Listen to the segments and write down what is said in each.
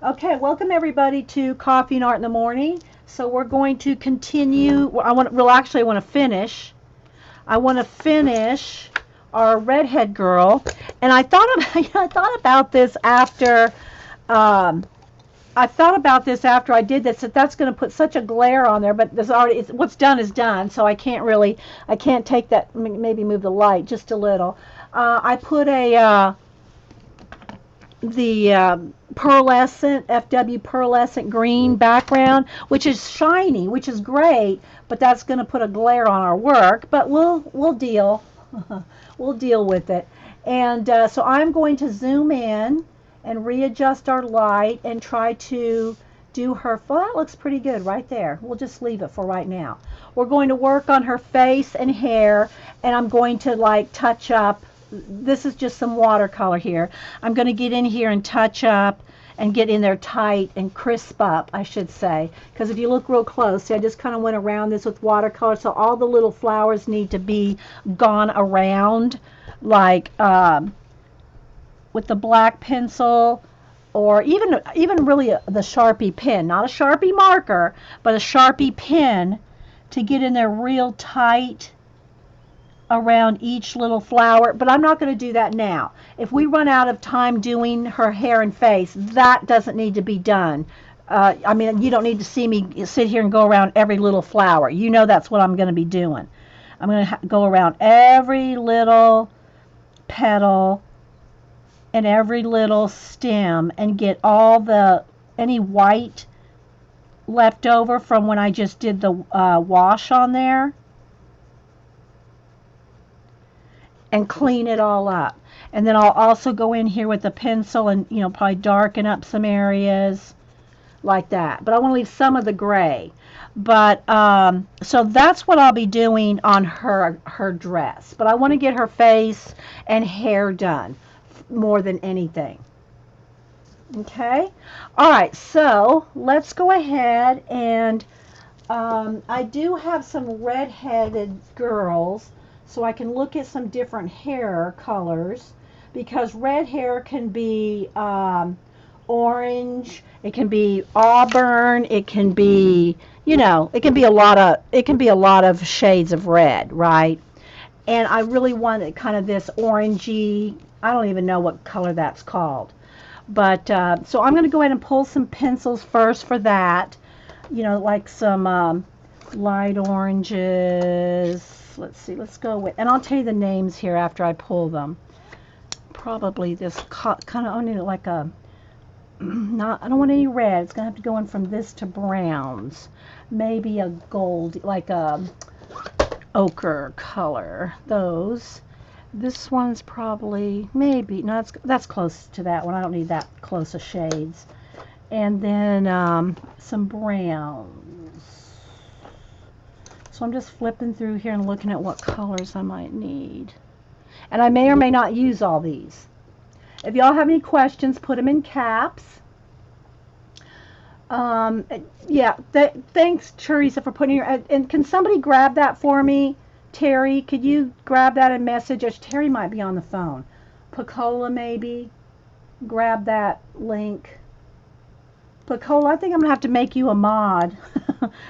Okay, welcome everybody to Coffee and Art in the Morning. So we're going to continue. I want to finish. I want to finish our redhead girl, and I thought about I thought about this after um, I did this. That's going to put such a glare on there. But there's already what's done is done. So I can't take that. Maybe move the light just a little. I put the pearlescent FW pearlescent green background, which is shiny, which is great, but that's going to put a glare on our work. But we'll deal we'll deal with it. And so I'm going to zoom in and readjust our light and try to do her. Well, that looks pretty good right there. We'll just leave it for right now. We're going to work on her face and hair, and I'm going to like touch up. This is just some watercolor here. I'm going to get in here and touch up and get in there tight and crisp up, I should say. Because if you look real close, see, I just kind of went around this with watercolor, so all the little flowers need to be gone around, like with the black pencil, or even really the Sharpie pen, not a Sharpie marker, but a Sharpie pen, to get in there real tight around each little flower. But I'm not going to do that now. If we run out of time doing her hair and face, that doesn't need to be done. I mean, you don't need to see me sit here and go around every little flower. You know that's what I'm going to be doing. I'm going to go around every little petal and every little stem and get all the any white left over from when I just did the wash on there, and clean it all up. And then I'll also go in here with a pencil and, probably darken up some areas like that. But I want to leave some of the gray. But so that's what I'll be doing on her dress. But I want to get her face and hair done more than anything. Okay. All right. So let's go ahead and I do have some red-headed girls, so I can look at some different hair colors, because red hair can be orange, it can be auburn, it can be, it can be a lot of shades of red, right? And I really wanted kind of this orangey, I don't even know what color that's called. But so I'm going to go ahead and pull some pencils first for that. Like some light oranges. Let's see, let's go with, and I'll tell you the names here after I pull them. Probably this kind of, I need like a, not, I don't want any red. It's going to have to go in from this to browns. Maybe a gold, like a ochre color. Those. This one's probably, maybe, no, that's close to that one. I don't need that close of shades. And then some browns. So I'm just flipping through here and looking at what colors I might need. And I may or may not use all these. If y'all have any questions, put them in caps. Yeah, thanks, Teresa, for putting your, and can somebody grab that for me? Terry, could you grab that and message us? Terry might be on the phone. Pacola, maybe. Grab that link. Pacola, I think I'm going to have to make you a mod.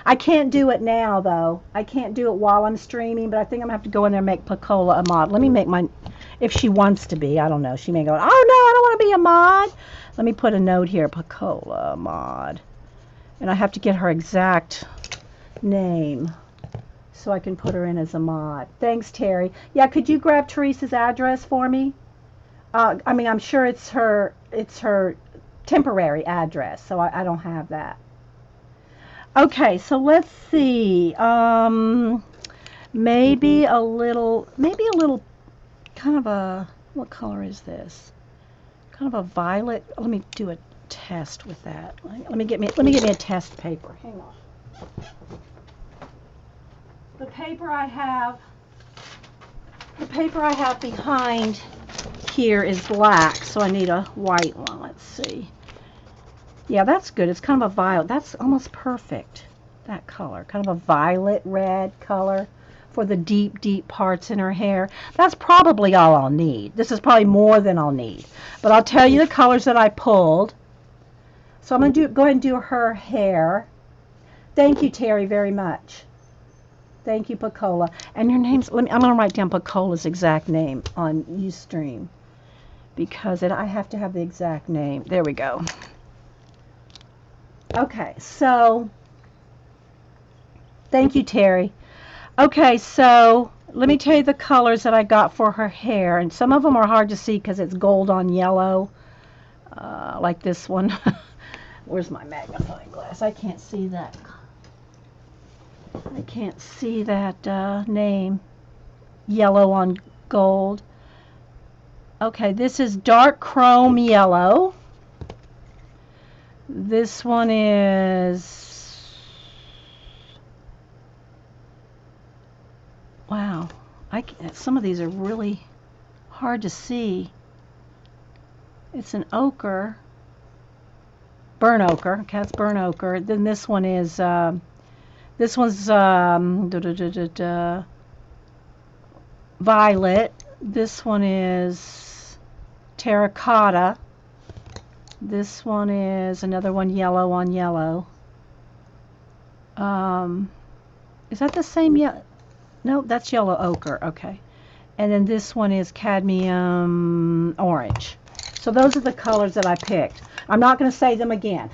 I can't do it now, though. I can't do it while I'm streaming, but I think I'm going to have to go in there and make Pacola a mod. Let me make mine, if she wants to be. I don't know. She may go, oh, no, I don't want to be a mod. Let me put a note here, Pacola mod. And I have to get her exact name so I can put her in as a mod. Thanks, Terry. Yeah, could you grab Teresa's address for me? I mean, I'm sure it's her temporary address, so I don't have that. Okay, so let's see. Maybe a little kind of a, what color is this? Kind of a violet. Let me do a test with that. Let me get me a test paper. Hang on. The paper I have behind here is black, so I need a white one. Let's see. Yeah, that's good. It's kind of a violet. That's almost perfect, that color. Kind of a violet red color for the deep, deep parts in her hair. That's probably all I'll need. This is probably more than I'll need. But I'll tell you the colors that I pulled. So I'm going to go ahead and do her hair. Thank you, Terry, very much. Thank you, Pacola. And your name's, I'm going to write down Pacola's exact name on Ustream because I have to have the exact name. There we go. Okay, so thank you, Terry. Okay, so let me tell you the colors that I got for her hair. And some of them are hard to see because it's gold on yellow, like this one. Where's my magnifying glass? I can't see that. I can't see that name. Yellow on gold. Okay, this is dark chrome yellow. This one is... Wow. Some of these are really hard to see. It's an ochre. Burnt ochre. Okay, it's burnt ochre. Then this one is... this one's violet. This one is terracotta. This one is another one yellow on yellow. Is that the same yellow? No, that's yellow ochre. Okay. And then this one is cadmium orange. So those are the colors that I picked. I'm not going to say them again.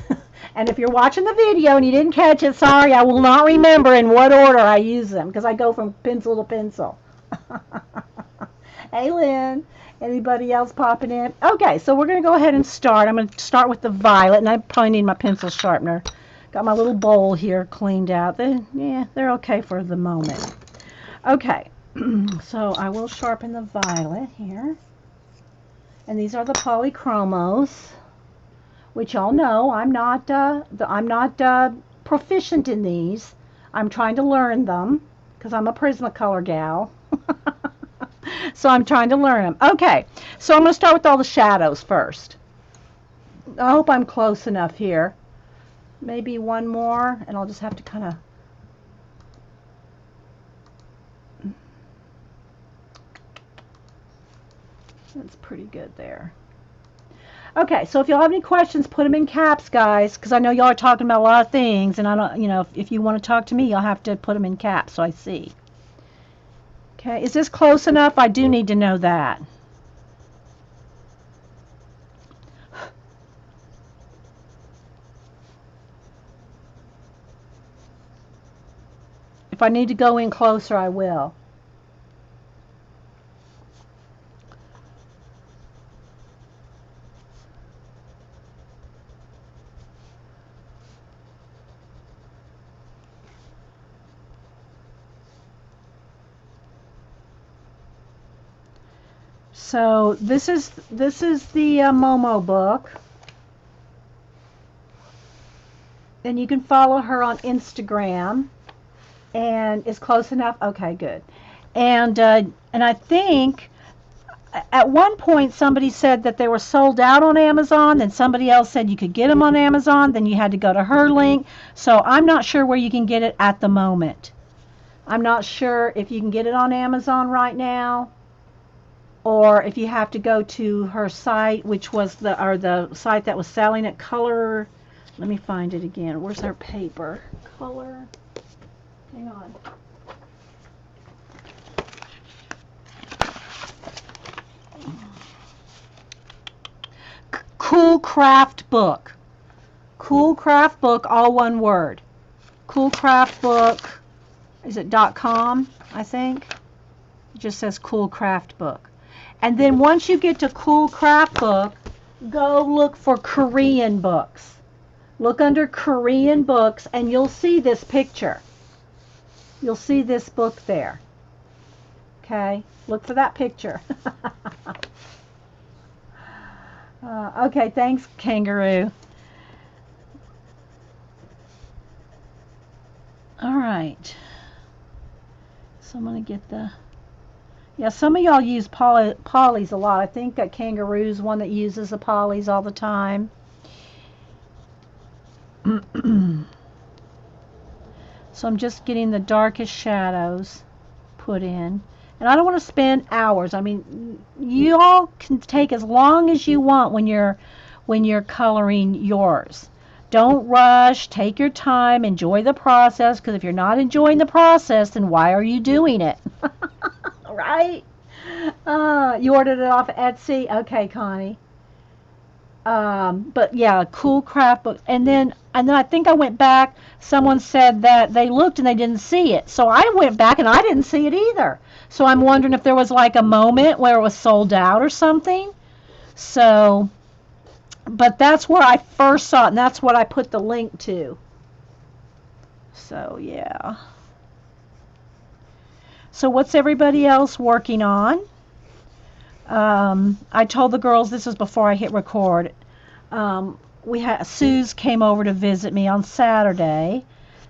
And if you're watching the video and you didn't catch it, sorry, I will not remember in what order I use them because I go from pencil to pencil. Hey, Lynn. Anybody else popping in? Okay, so we're going to go ahead and start. I'm going to start with the violet, and I probably need my pencil sharpener. Got my little bowl here cleaned out. They're okay for the moment. Okay, so I will sharpen the violet here. And these are the polychromos, which y'all know I'm not proficient in these. I'm trying to learn them because I'm a Prismacolor gal. So I'm trying to learn them. Okay, so I'm going to start with all the shadows first. I hope I'm close enough here. Maybe one more, and I'll just have to kind of... That's pretty good there. Okay, so if y'all have any questions, put them in caps, guys, because I know y'all are talking about a lot of things, and I don't, you know, if you want to talk to me, y'all have to put them in caps so I see. Okay, is this close enough? I do need to know that. If I need to go in closer, I will. So this is the MOMO book, and you can follow her on Instagram. And is close enough? Okay, good. And I think at one point somebody said that they were sold out on Amazon, then somebody else said you could get them on Amazon, then you had to go to her link. So I'm not sure where you can get it at the moment. I'm not sure if you can get it on Amazon right now, or if you have to go to her site, which was the site that was selling it. Color. Let me find it again. Where's our paper? Color. Hang on. Cool Craft Book. Cool Craft Book, all one word. Cool Craft Book. Is it .com, I think? It just says Cool Craft Book. And then once you get to Cool Craft Book, go look for Korean books. Look under Korean books and you'll see this picture. You'll see this book there. Okay? Look for that picture. Okay, thanks, Kangaroo. All right. So I'm going to get the... Yeah, some of y'all use polys a lot. I think that Kangaroo's one that uses the polys all the time. So I'm just getting the darkest shadows put in. And I don't want to spend hours. I mean, you all can take as long as you want when you're coloring yours. Don't rush. Take your time. Enjoy the process, because if you're not enjoying the process, then why are you doing it? Right? You ordered it off Etsy? Okay, Connie. But yeah, cool craft book. And then I think I went back. Someone said that they looked and they didn't see it. So I went back and I didn't see it either. So I'm wondering if there was like a moment where it was sold out or something. So, but that's where I first saw it, and that's what I put the link to. So yeah. So what's everybody else working on? I told the girls, this was before I hit record. We had Suze came over to visit me on Saturday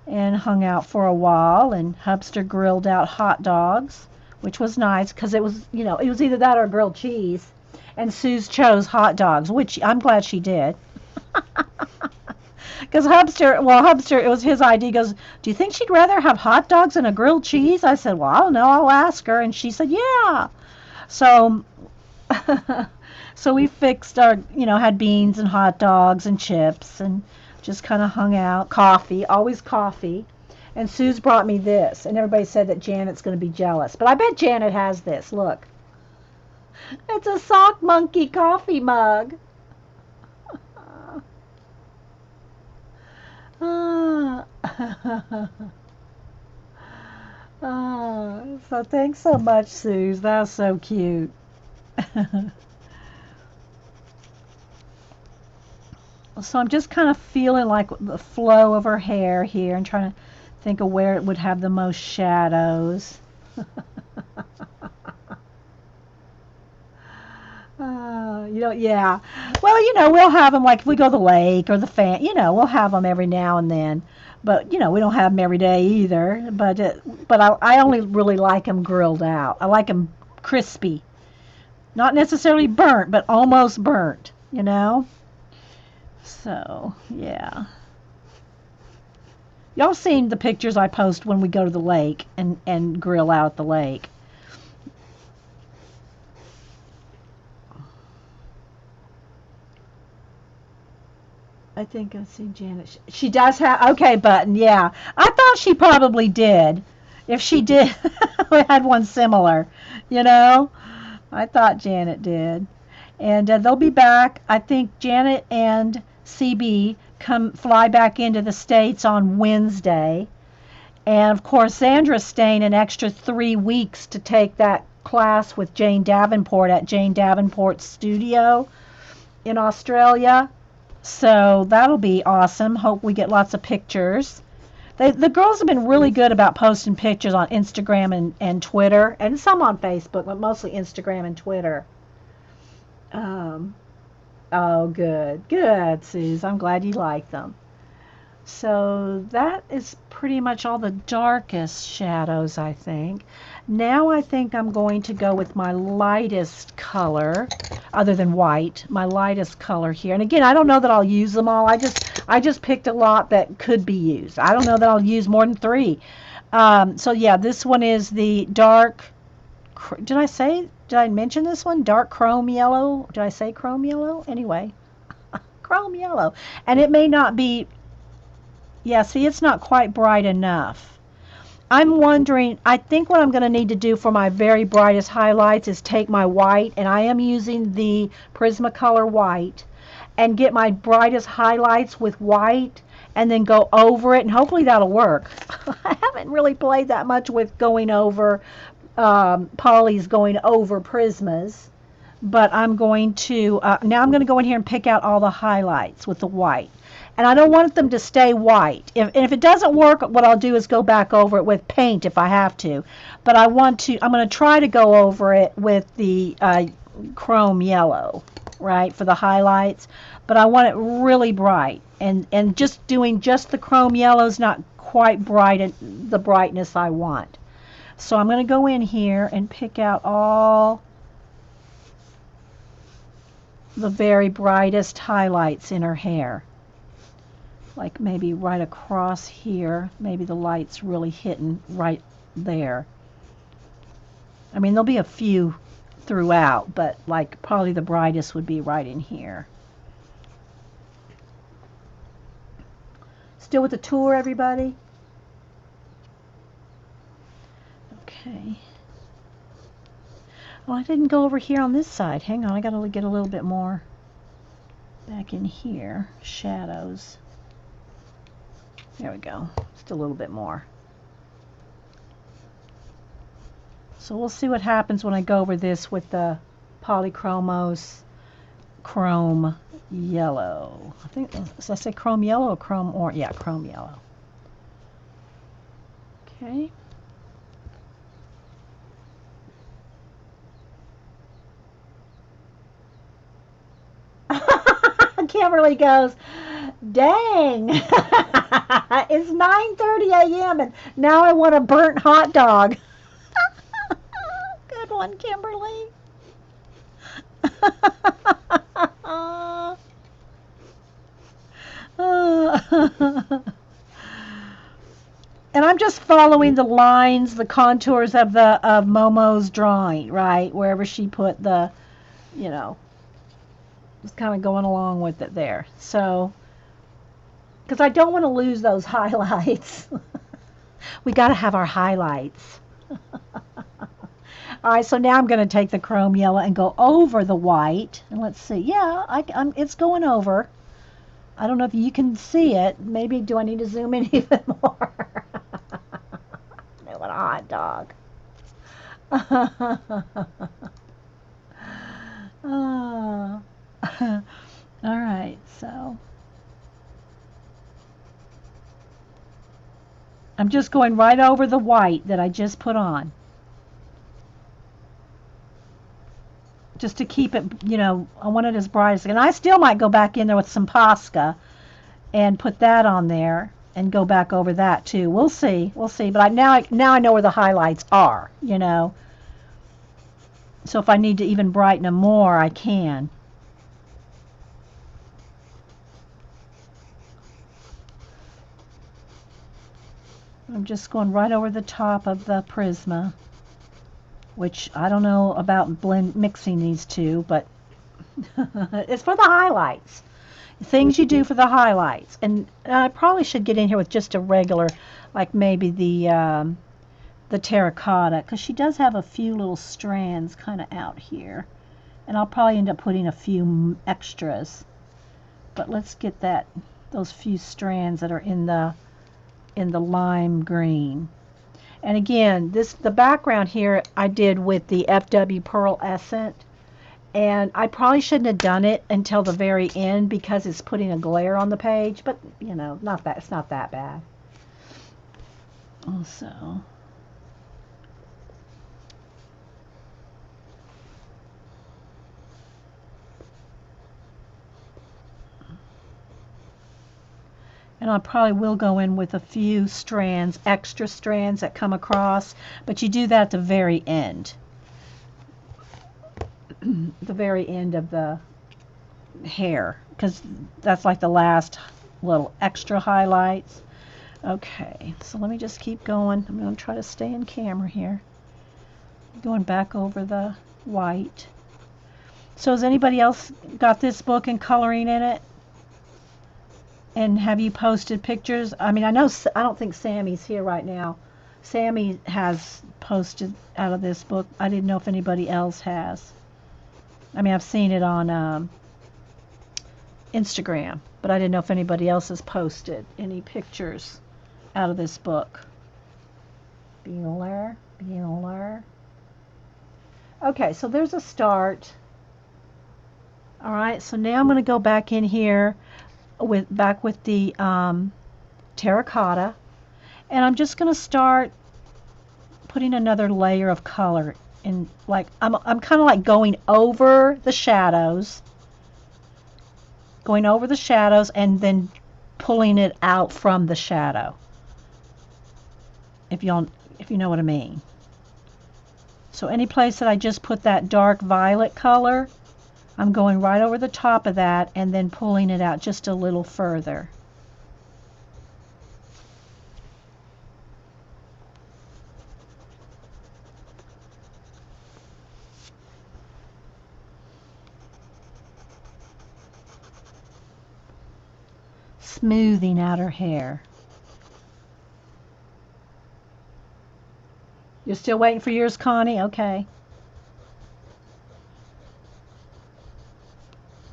and hung out for a while, and Hubster grilled out hot dogs, which was nice because it was, it was either that or grilled cheese. And Suze chose hot dogs, which I'm glad she did. Because Hubster, it was his idea. He goes, do you think she'd rather have hot dogs than a grilled cheese? I said, well, I don't know. I'll ask her. And she said, yeah. So so we fixed our, had beans and hot dogs and chips and just kind of hung out. Coffee, always coffee. And Suze brought me this, and everybody said that Janet's going to be jealous. But I bet Janet has this. Look. It's a sock monkey coffee mug. So thanks so much, Suze. That was so cute. So I'm just kind of feeling like the flow of her hair here and trying to think of where it would have the most shadows. Yeah. Well, we'll have them like if we go to the lake or the fan, we'll have them every now and then. But, we don't have them every day either. But I only really like them grilled out. I like them crispy. Not necessarily burnt, but almost burnt. So, yeah. Y'all seen the pictures I post when we go to the lake and grill out at the lake. I think I see Janet. She does have, okay, Button, yeah. I thought she probably did. If she did, we had one similar, I thought Janet did. And they'll be back. I think Janet and CB fly back into the States on Wednesday. And of course, Sandra's staying an extra 3 weeks to take that class with Jane Davenport at Jane Davenport's studio in Australia. So that'll be awesome. Hope we get lots of pictures. The girls have been really good about posting pictures on Instagram and Twitter, and some on Facebook, but mostly Instagram and Twitter. Oh, good. Good, Suze. I'm glad you like them. So that is pretty much all the darkest shadows, I think. Now I think I'm going to go with my lightest color, other than white, my lightest color here. And again, I don't know that I'll use them all. I just picked a lot that could be used. I don't know that I'll use more than 3. So yeah, this one is the dark, did I mention this one? Dark chrome yellow. Did I say chrome yellow? Anyway, chrome yellow. And it may not be, yeah, see, it's not quite bright enough. I'm wondering, I think what I'm going to need to do for my very brightest highlights is take my white, and I am using the Prismacolor white, and get my brightest highlights with white, and then go over it, and hopefully that'll work. I haven't really played that much with going over, polys going over Prismas, but I'm going to, now I'm going to go in here and pick out all the highlights with the white. And I don't want them to stay white. If it doesn't work, what I'll do is go back over it with paint if I have to. But I'm going to try to go over it with the chrome yellow, right, for the highlights. But I want it really bright. And just doing just the chrome yellow is not quite bright, the brightness I want. So I'm going to go in here and pick out all the very brightest highlights in her hair. Like maybe right across here, maybe the light's really hitting right there. I mean, there'll be a few throughout, but like probably the brightest would be right in here. Still with the tour, everybody? Okay. Oh, I didn't go over here on this side. Hang on, I gotta get a little bit more back in here. Shadows. There we go. Just a little bit more. So we'll see what happens when I go over this with the Polychromos Chrome Yellow. I think, did I say Chrome Yellow or Chrome Orange? Yeah, Chrome Yellow. Okay. Kimberly goes, dang, it's 9:30 a.m. and now I want a burnt hot dog. Good one, Kimberly. And I'm just following the lines, the contours of Momo's drawing, right? Wherever she put the, you know, just kind of going along with it there. So, because I don't want to lose those highlights. We got to have our highlights. All right, so now I'm going to take the chrome yellow and go over the white. And let's see. Yeah, it's going over. I don't know if you can see it. Maybe do I need to zoom in even more? What a hot dog. All right, so I'm just going right over the white that I just put on. Just to keep it, you know, I want it as bright as, and I still might go back in there with some Posca and put that on there and go back over that too. We'll see, but now I know where the highlights are, you know. So if I need to even brighten them more, I can. I'm just going right over the top of the Prisma, which I don't know about mixing these two, but it's for the highlights. Things you do for the highlights. And I probably should get in here with just a regular, like maybe the terracotta, because she does have a few little strands kind of out here. And I'll probably end up putting a few extras. But let's get those few strands that are in the lime green. And again, the background here I did with the FW Pearlescent. And I probably shouldn't have done it until the very end because it's putting a glare on the page. But, you know, it's not that bad. Also, and I probably will go in with a few strands, extra strands that come across. But you do that at the very end. The very end of the hair, because that's like the last little extra highlights. Okay, so let me just keep going. I'm going to try to stay in camera here. Going back over the white. So has anybody else got this book and coloring in it? And have you posted pictures? I mean, I don't think Sammy's here right now. Sammy has posted out of this book. I didn't know if anybody else has. I mean, I've seen it on Instagram, but I didn't know if anybody else has posted any pictures out of this book. Bueller. Okay, so there's a start. All right, so now I'm going to go back in here with the terracotta, and I'm just going to start putting another layer of color in. Like I'm kind of like going over the shadows, and then pulling it out from the shadow. If you know what I mean. So any place that I just put that dark violet color, I'm going right over the top of that and then pulling it out just a little further. smoothing out her hair. You're still waiting for yours, Connie? Okay.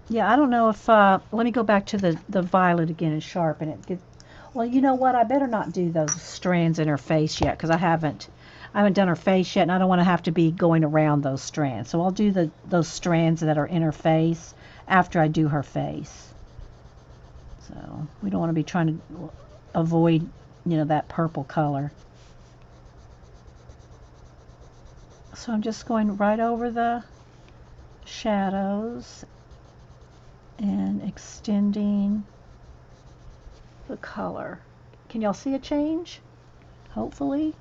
Yeah, I don't know if, let me go back to the violet again and sharpen it. Well, you know what? I better not do those strands in her face yet because I haven't done her face yet, and I don't want to have to be going around those strands. So I'll do those strands that are in her face after I do her face. So we don't want to be trying to avoid, that purple color. So I'm just going right over the shadows and extending the color. Can y'all see a change? Hopefully.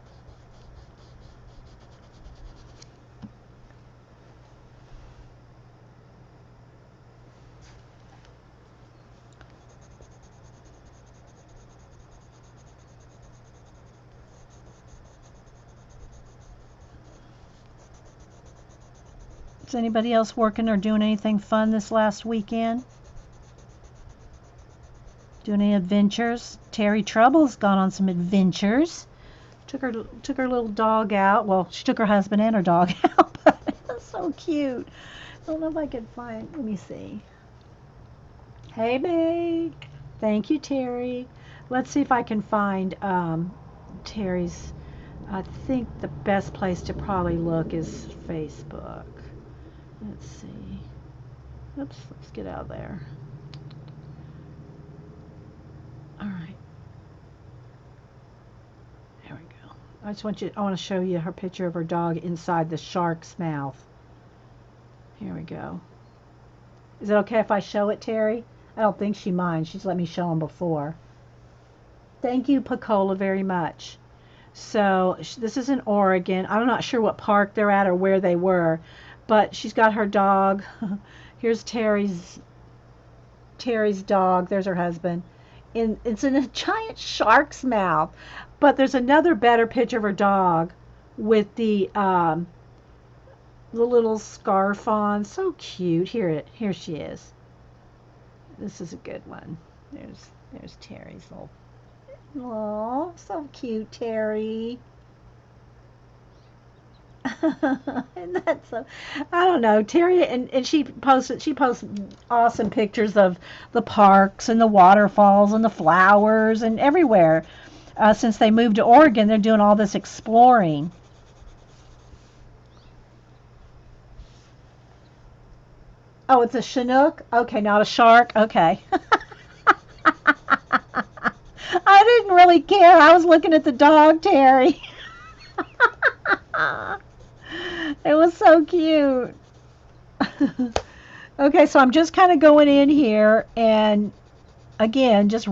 Is anybody else working or doing anything fun this last weekend? Doing any adventures? Terry Trouble's gone on some adventures. Took her little dog out. Well, she took her husband and her dog out. That's so cute. I don't know if I can find. Let me see. Hey, babe. Thank you, Terry. Let's see if I can find Terry's. I think the best place to probably look is Facebook. Let's see. Oops, let's get out of there. All right. There we go. I want to show you her picture of her dog inside the shark's mouth. Here we go. Is it okay if I show it, Terry? I don't think she minds. She's let me show them before. Thank you, Pacola, very much. So this is in Oregon. I'm not sure what park they're at or where they were, but she's got her dog. Here's Terry's dog. There's her husband. It's in a giant shark's mouth. But there's another better picture of her dog with the little scarf on. So cute. Here she is. This is a good one. There's Terry's little. Oh, so cute, Terry. And that's so, I don't know, Terry, and she posts awesome pictures of the parks and the waterfalls and the flowers and everywhere. Since they moved to Oregon, they're doing all this exploring. Oh, it's a Chinook? Okay, not a shark. Okay. I didn't really care. I was looking at the dog, Terry. It was so cute. Okay, so I'm just kind of going in here and again, just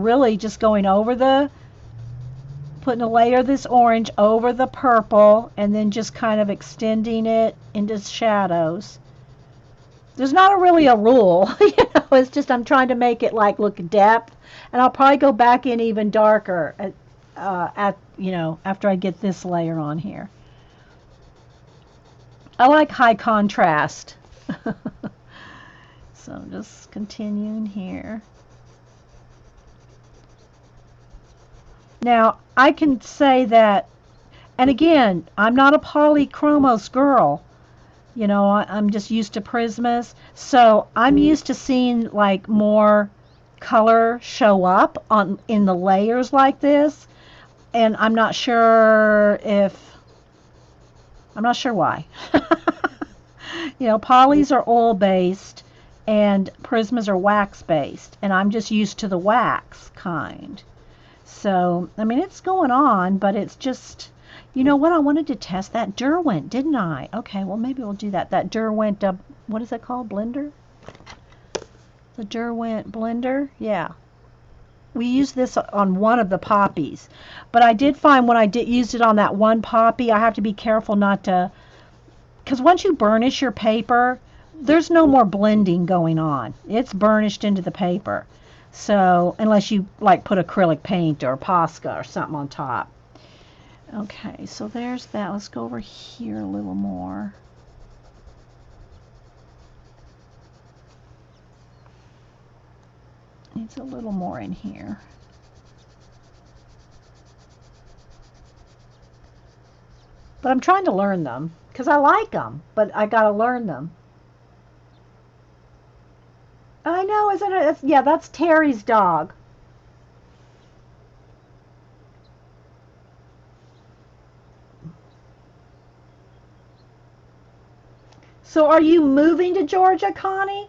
going over putting a layer of this orange over the purple and then just kind of extending it into shadows. There's not really a rule, it's just I'm trying to make it like look depth, and I'll probably go back in even darker after I get this layer on here. I like high contrast. So I'm just continuing here. Now, I can say that, and again, I'm not a polychromos girl. I'm just used to Prismas. So I'm used to seeing like more color show up in the layers like this. And I'm not sure why. Polys are oil-based and Prismas are wax-based. And I'm just used to the wax kind. So, I mean, it's going on, but it's just, I wanted to test that Derwent, didn't I? Okay, well, maybe we'll do that. That Derwent, what is it called? Blender? The Derwent blender? Yeah. We used this on one of the poppies. But I did find when I used it on that one poppy, I have to be careful not to, because once you burnish your paper, there's no more blending going on. It's burnished into the paper. So, unless you like put acrylic paint or Posca or something on top. Okay, so there's that. Let's go over here a little more. Needs a little more in here. But I'm trying to learn them because I like them, but I gotta learn them. I know, isn't it? Yeah, that's Terry's dog. So are you moving to Georgia, Connie?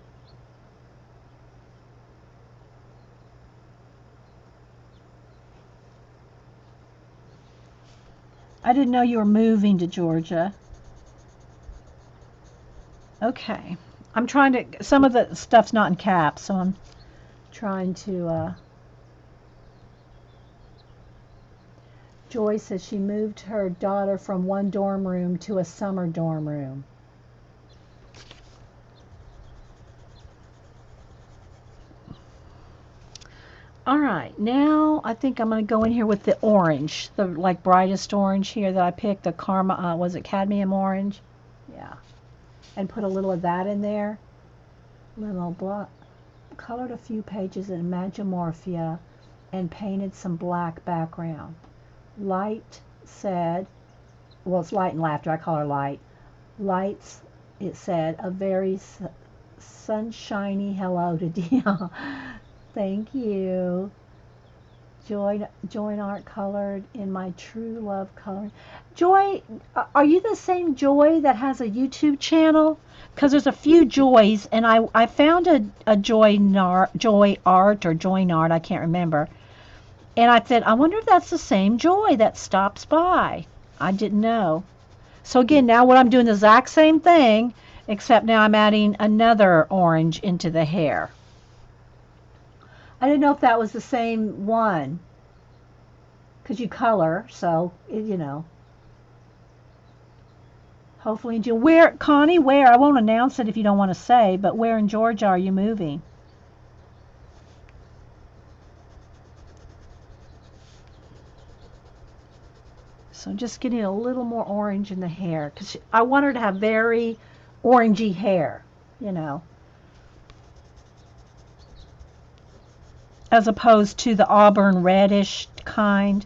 I didn't know you were moving to Georgia. Okay. I'm trying to, some of the stuff's not in caps, so I'm trying to, Joy says she moved her daughter from one dorm room to a summer dorm room. All right, now I think I'm going to go in here with the orange, the like brightest orange here that I picked, the Karma, was it cadmium orange? Yeah. And put a little of that in there. Little block. Colored a few pages in Magimorphia and painted some black background. Light said, well, it's Light and Laughter. I call her Light. Lights, it said, a very sunshiny hello to Dion. Thank you. Joy and Art colored in my True Love coloring. Joy, are you the same Joy that has a YouTube channel? Because there's a few Joys, and I found a Joy Art or Joy Nart, I can't remember. And I said, I wonder if that's the same Joy that stops by. I didn't know. So again, now what I'm doing the exact same thing, except now I'm adding another orange into the hair. I didn't know if that was the same one, because you color, so, you know. Hopefully in June. Where, Connie, where? I won't announce it if you don't want to say, but where in Georgia are you moving? So just getting a little more orange in the hair, because I want her to have very orangey hair, you know, as opposed to the auburn reddish kind.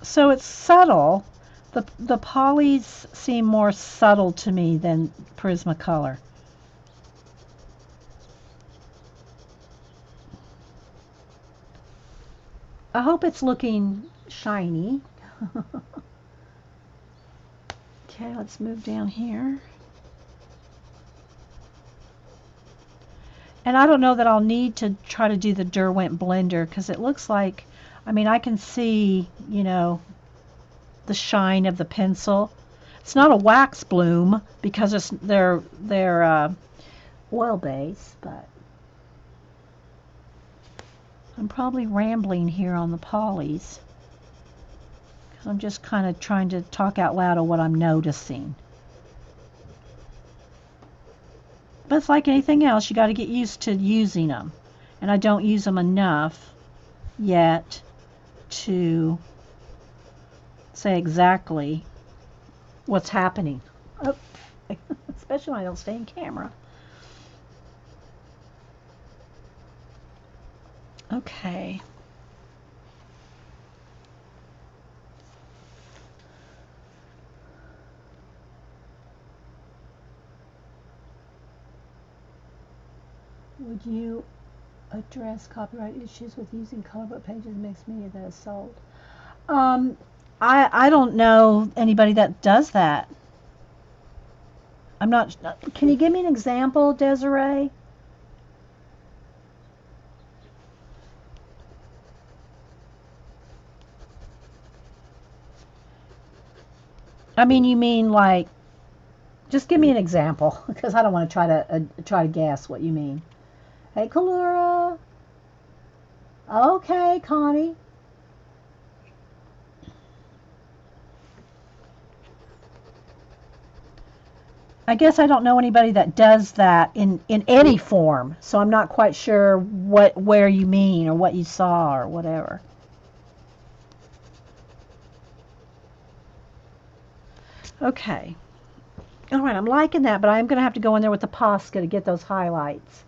So it's subtle. The polys seem more subtle to me than Prismacolor. I hope it's looking shiny. Okay, let's move down here. And I don't know that I'll need to try to do the Derwent blender because it looks like, I mean, I can see, you know, the shine of the pencil. It's not a wax bloom because they're oil based, but I'm probably rambling here on the polys because I'm just kind of trying to talk out loud of what I'm noticing. But it's like anything else, you got to get used to using them. And I don't use them enough yet to say exactly what's happening. Oh, especially when I don't stay in camera. Okay. Would you address copyright issues with using color book pages in mixed media that is sold? I don't know anybody that does that. I'm not. Can you give me an example, Desiree? I mean, you mean like, just give me an example because I don't want to try to guess what you mean. Hey, Kalura. Okay, Connie. I guess I don't know anybody that does that in any form, so I'm not quite sure where you mean or what you saw or whatever. Okay. All right, I'm liking that, but I'm going to have to go in there with the Posca to get those highlights.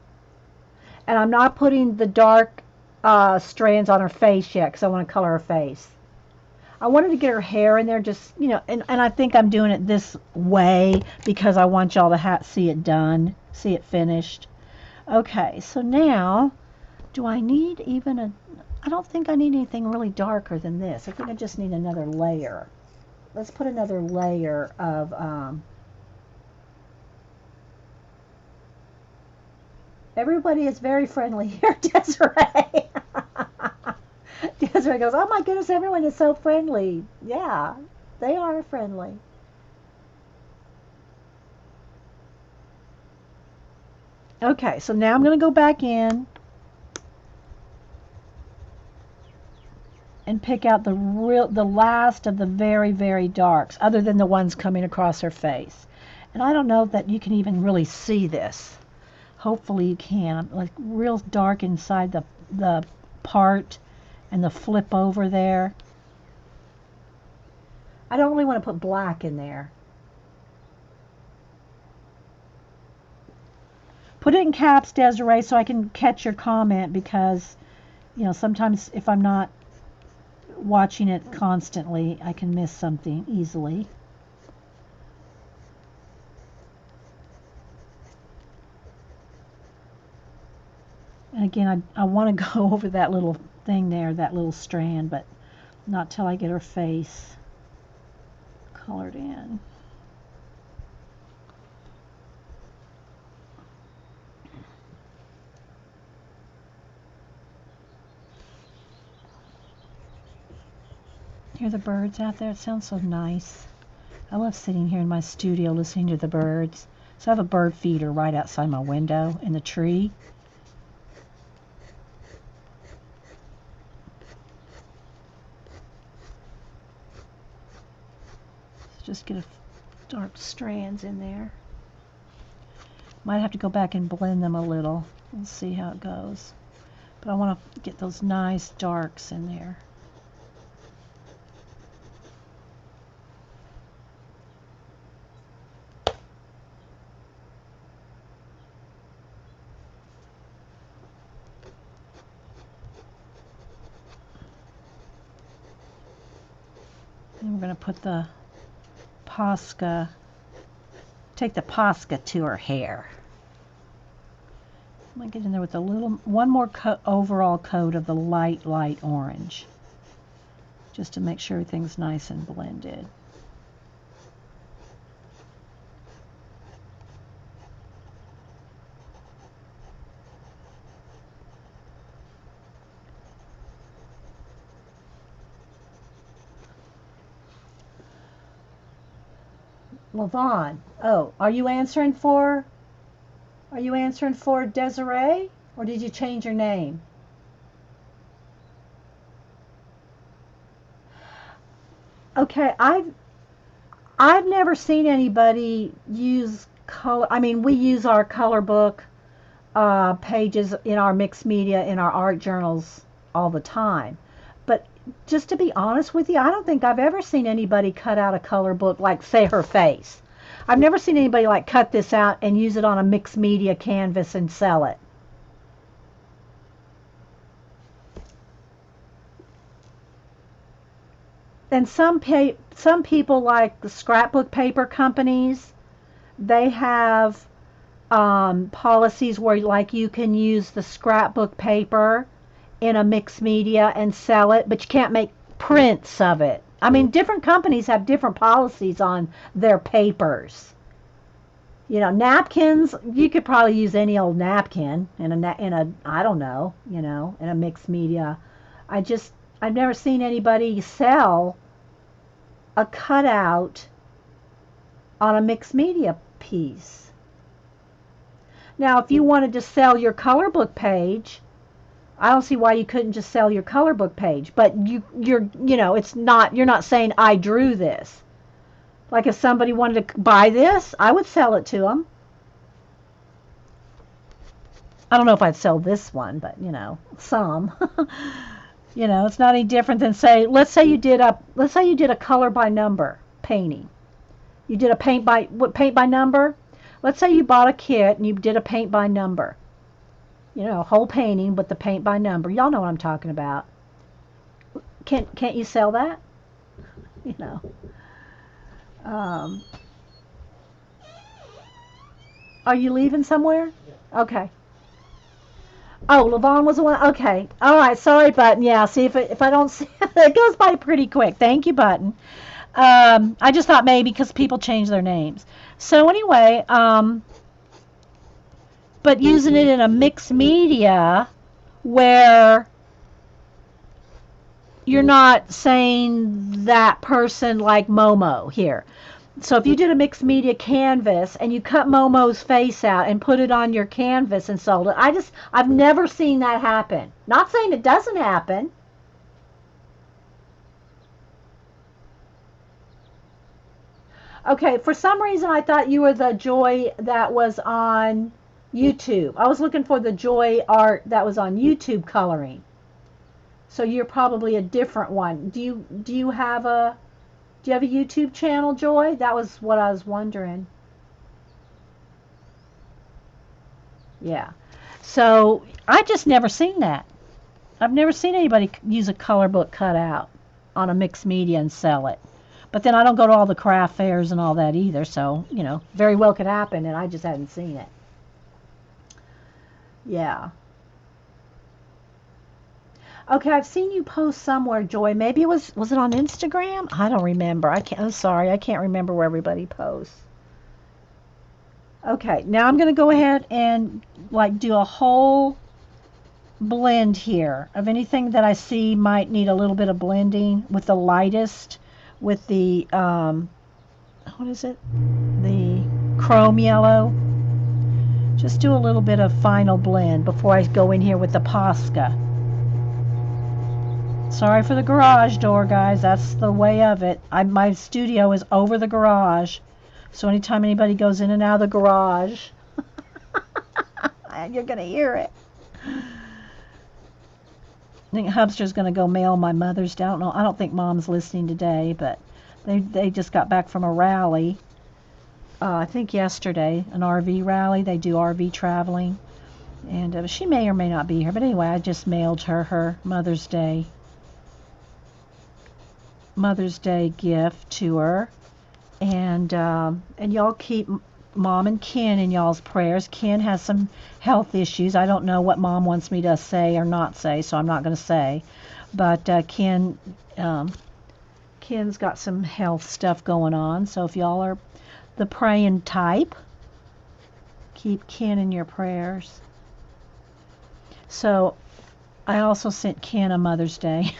And I'm not putting the dark strands on her face yet because I want to color her face. I wanted to get her hair in there just, and I think I'm doing it this way because I want y'all to see it done, see it finished. Okay, so now, do I need I don't think I need anything really darker than this. I think I just need another layer. Let's put another layer of, everybody is very friendly here, Desiree. Desiree goes, oh my goodness, everyone is so friendly. Yeah, they are friendly. Okay, so now I'm going to go back in and pick out the last of the very, very darks, other than the ones coming across her face. And I don't know that you can even really see this. Hopefully you can. Like real dark inside the part and the flip over there. I don't really want to put black in there. Put it in caps, Desiree, so I can catch your comment because, sometimes if I'm not watching it constantly, I can miss something easily. And again, I want to go over that little thing there, that little strand, but not till I get her face colored in. Hear the birds out there? It sounds so nice. I love sitting here in my studio listening to the birds. So I have a bird feeder right outside my window in the tree. So just get a dark strands in there. Might have to go back and blend them a little. We'll see how it goes. But I want to get those nice darks in there. And we're going to put the Posca, take the Posca to her hair. I'm going to get in there with one more overall coat of the light orange, just to make sure everything's nice and blended. Lavon, oh, are you answering for Desiree, or did you change your name? Okay, I've never seen anybody use color. I mean, we use our color book pages in our mixed media in our art journals all the time. But just to be honest with you, I don't think I've ever seen anybody cut out a color book like, say, her face. I've never seen anybody like cut this out and use it on a mixed media canvas and sell it. And some people, like the scrapbook paper companies, they have policies where like you can use the scrapbook paper in a mixed media and sell it, but you can't make prints of it. I mean, different companies have different policies on their papers. Napkins, you could probably use any old napkin in a I don't know, in a mixed media. I've never seen anybody sell a cutout on a mixed media piece. Now, if you wanted to sell your color book page, I don't see why you couldn't just sell your color book page. But you're not saying I drew this. Like if somebody wanted to buy this, I would sell it to them. I don't know if I'd sell this one, but some. It's not any different than let's say you did a color by number painting. You did a paint by number? Let's say you bought a kit and you did a paint by number. You know, whole painting with the paint by number. Y'all know what I'm talking about. Can't you sell that? You know. Um, are you leaving somewhere? Okay. Oh, Levon was the one. Okay. All right. Sorry, Button. Yeah. See if I don't see it goes by pretty quick. Thank you, Button. I just thought maybe because people change their names. So anyway, but using it in a mixed media where you're not saying that person like Momo here. So if you did a mixed media canvas and you cut Momo's face out and put it on your canvas and sold it, I've never seen that happen. Not saying it doesn't happen. Okay, for some reason I thought you were the Joy that was on YouTube. I was looking for the Joy art that was on YouTube coloring. So you're probably a different one. Do you have a YouTube channel, Joy? That was what I was wondering. Yeah. So I just never seen that. I've never seen anybody use a color book cutout on a mixed media and sell it. But then I don't go to all the craft fairs and all that either, so, you know, very well could happen and I just hadn't seen it. Yeah. Okay, I've seen you post somewhere, Joy. Maybe was it on Instagram? I don't remember. I'm sorry, I can't remember where everybody posts. Okay, now I'm going to go ahead and like do a whole blend here of anything that I see might need a little bit of blending with the lightest, with the what is it? The chrome yellow. Just do a little bit of final blend before I go in here with the Posca. Sorry for the garage door, guys. That's the way of it. My studio is over the garage. So anytime anybody goes in and out of the garage, you're going to hear it. I think Hubster's going to go mail my Mother's Day. I don't think Mom's listening today, but they just got back from a rally. I think yesterday, an RV rally. They do RV traveling. And she may or may not be here. But anyway, I just mailed her Mother's Day gift to her. And y'all keep Mom and Ken in y'all's prayers. Ken has some health issues. I don't know what Mom wants me to say or not say, so I'm not going to say. But Ken's got some health stuff going on. So if y'all are the praying type, keep Ken in your prayers. So I also sent Ken a Mother's Day.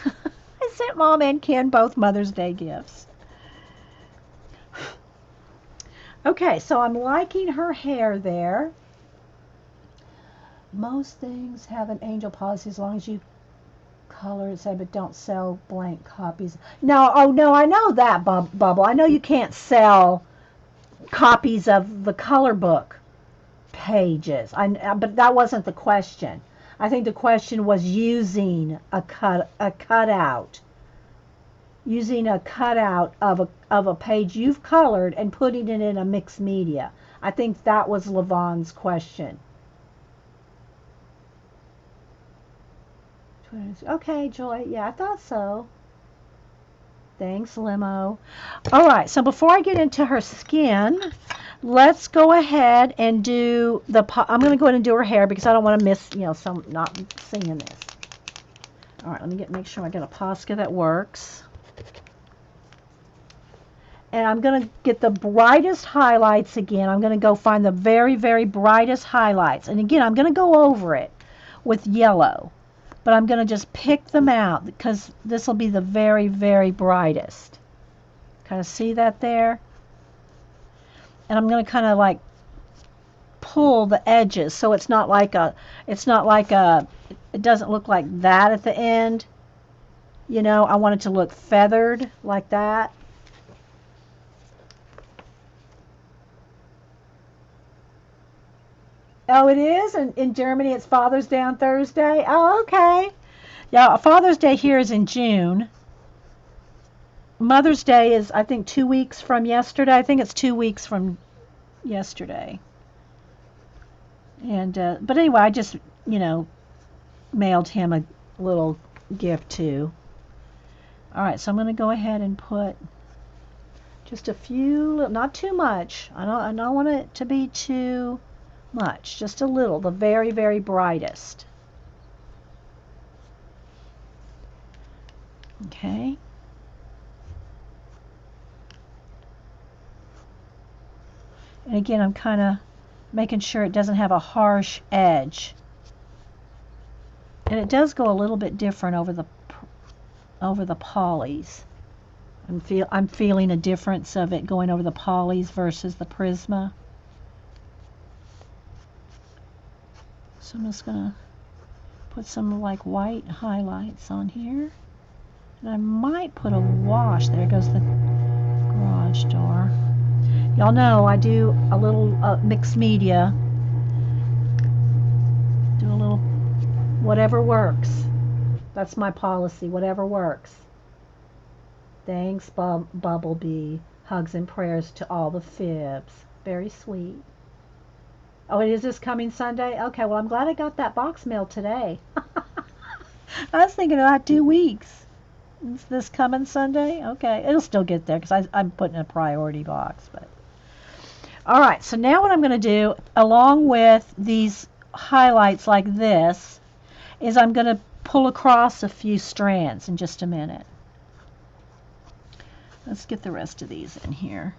I sent Mom and Ken both Mother's Day gifts. Okay, so I'm liking her hair there. Most things have an angel policy as long as you color it, say, but don't sell blank copies. No, oh no, I know that, Bubble. I know you can't sell copies of the color book pages. But that wasn't the question. I think the question was using a cutout. Using a cutout of a page you've colored and putting it in a mixed media. I think that was Levon's question. Okay, Joy. Yeah, I thought so. Thanks, Limo. All right, so before I get into her skin, let's go ahead and do I'm going to go ahead and do her hair because I don't want to miss, not seeing this. All right, let me make sure I get a Posca that works. And I'm going to get the brightest highlights again. I'm going to go find the very, very brightest highlights. And again, I'm going to go over it with yellow. But I'm going to just pick them out because this will be the very, very brightest. Kind of see that there? And I'm going to kind of like pull the edges so it doesn't look like that at the end. I want it to look feathered like that. Oh, it is? And in Germany, it's Father's Day on Thursday? Oh, okay. Yeah, Father's Day here is in June. Mother's Day is, I think, 2 weeks from yesterday. I think it's 2 weeks from yesterday. And but anyway, I just, mailed him a little gift too. All right, so I'm going to go ahead and put just a few, not too much. I don't want it to be too much. Just a little, the very, very brightest. Okay. And again, I'm kind of making sure it doesn't have a harsh edge. And it does go a little bit different over the polys. I'm feeling a difference of it going over the polys versus the Prisma. So I'm just gonna put some like white highlights on here. And I might put a wash. There goes the garage door. Y'all know I do a little mixed media. Do a little whatever works. That's my policy, whatever works. Thanks, Bumblebee. Hugs and prayers to all the fibs. Very sweet. Oh, it is this coming Sunday? Okay, well, I'm glad I got that box mail today. I was thinking about 2 weeks. It's this coming Sunday? Okay, it'll still get there because I'm putting a priority box. But all right, so now what I'm going to do, along with these highlights like this, is I'm going to pull across a few strands in just a minute. Let's get the rest of these in here.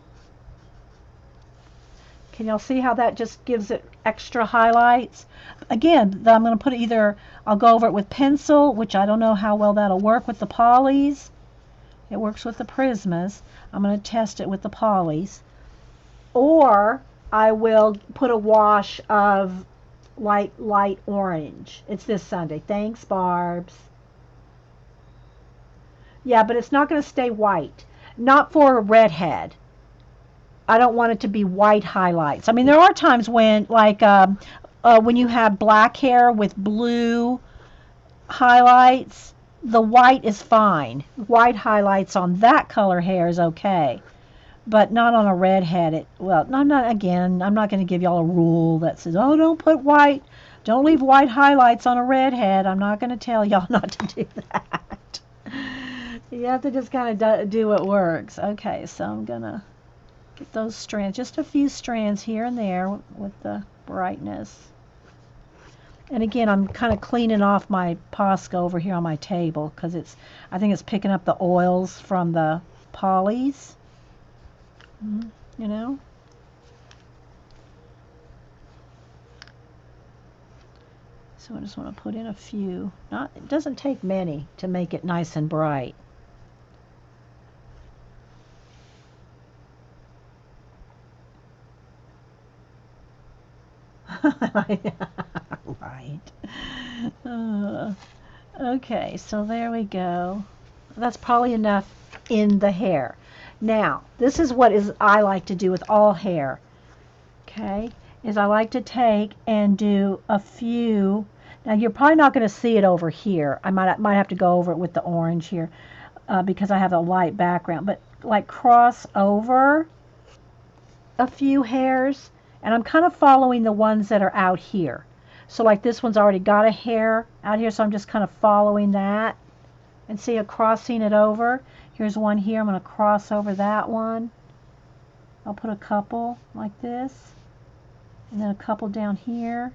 Can y'all see how that just gives it extra highlights? Again, I'm going to put either, I'll go over it with pencil, which I don't know how well that'll work with the polys. It works with the Prismas. I'm going to test it with the polys. Or I will put a wash of light orange. It's this Sunday. Thanks, Barbs. Yeah, but it's not going to stay white. Not for a redhead. I don't want it to be white highlights. I mean, there are times when, like, when you have black hair with blue highlights, the white is fine. White highlights on that color hair is okay, but not on a redhead. Well, I'm not going to give y'all a rule that says, oh, don't leave white highlights on a redhead. I'm not going to tell y'all not to do that. You have to just kind of do what works. Okay, so I'm going to get those strands, just a few strands here and there with the brightness. And again, I'm kind of cleaning off my Posca over here on my table because I think it's picking up the oils from the polys. You know? So I just want to put in a few. It doesn't take many to make it nice and bright. Right. Okay, so there we go. That's probably enough in the hair. Now, this is what I like to do with all hair. Okay, is I like to take and do a few. Now you're probably not going to see it over here. I might have to go over it with the orange here because I have a light background. But like cross over a few hairs, and I'm kind of following the ones that are out here. So like this one's already got a hair out here, so I'm just kind of following that and see it crossing it over. Here's one here. I'm going to cross over that one. I'll put a couple like this, and then a couple down here.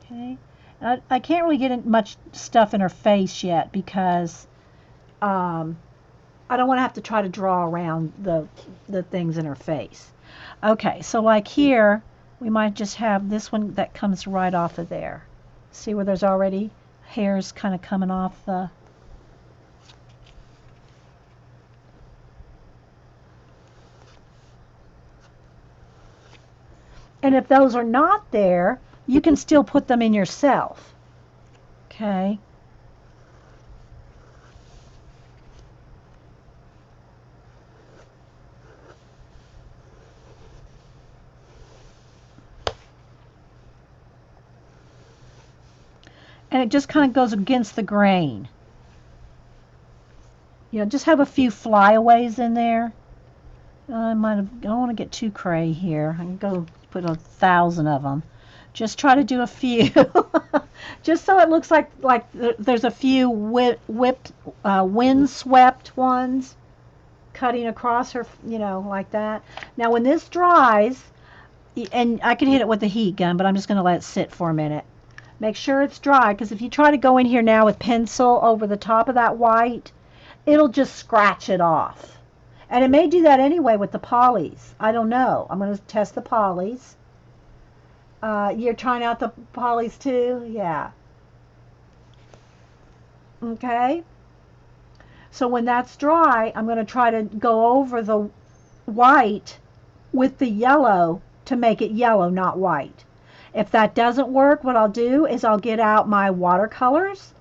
Okay. I can't really get much stuff in her face yet because I don't want to have to try to draw around the things in her face. Okay, so like here, we might just have this one that comes right off of there. See where there's already hairs kind of coming off the... And if those are not there, you can still put them in yourself. Okay. and it just kind of goes against the grain. You know, just have a few flyaways in there. I don't want to get too cray here. I can go put 1,000 of them. Just try to do a few, just so it looks like there's a few wind-swept ones cutting across her, you know, like that. Now, when this dries, and I can hit it with the heat gun, but I'm just going to let it sit for a minute. Make sure it's dry, because if you try to go in here now with pencil over the top of that white, it'll just scratch it off. And it may do that anyway with the polys. I don't know. I'm going to test the polys. You're trying out the polys too? Yeah. Okay. So when that's dry, I'm going to try to go over the white with the yellow to make it yellow, not white. If that doesn't work, what I'll do is I'll get out my watercolors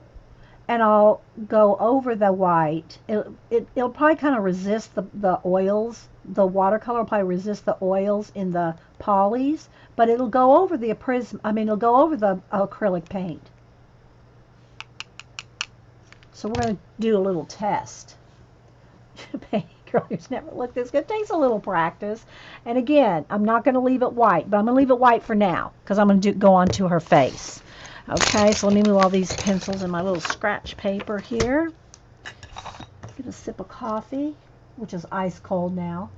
and I'll go over the white. It'll probably kind of resist the oils. The watercolor will probably resist the oils in the polys, but it'll go over the it'll go over the acrylic paint. So we're going to do a little test. Paint colors never look this good. It takes a little practice. And again, I'm not going to leave it white, but I'm going to leave it white for now because I'm going to go on to her face. Okay, so let me move all these pencils in my little scratch paper here. Get a sip of coffee, which is ice cold now.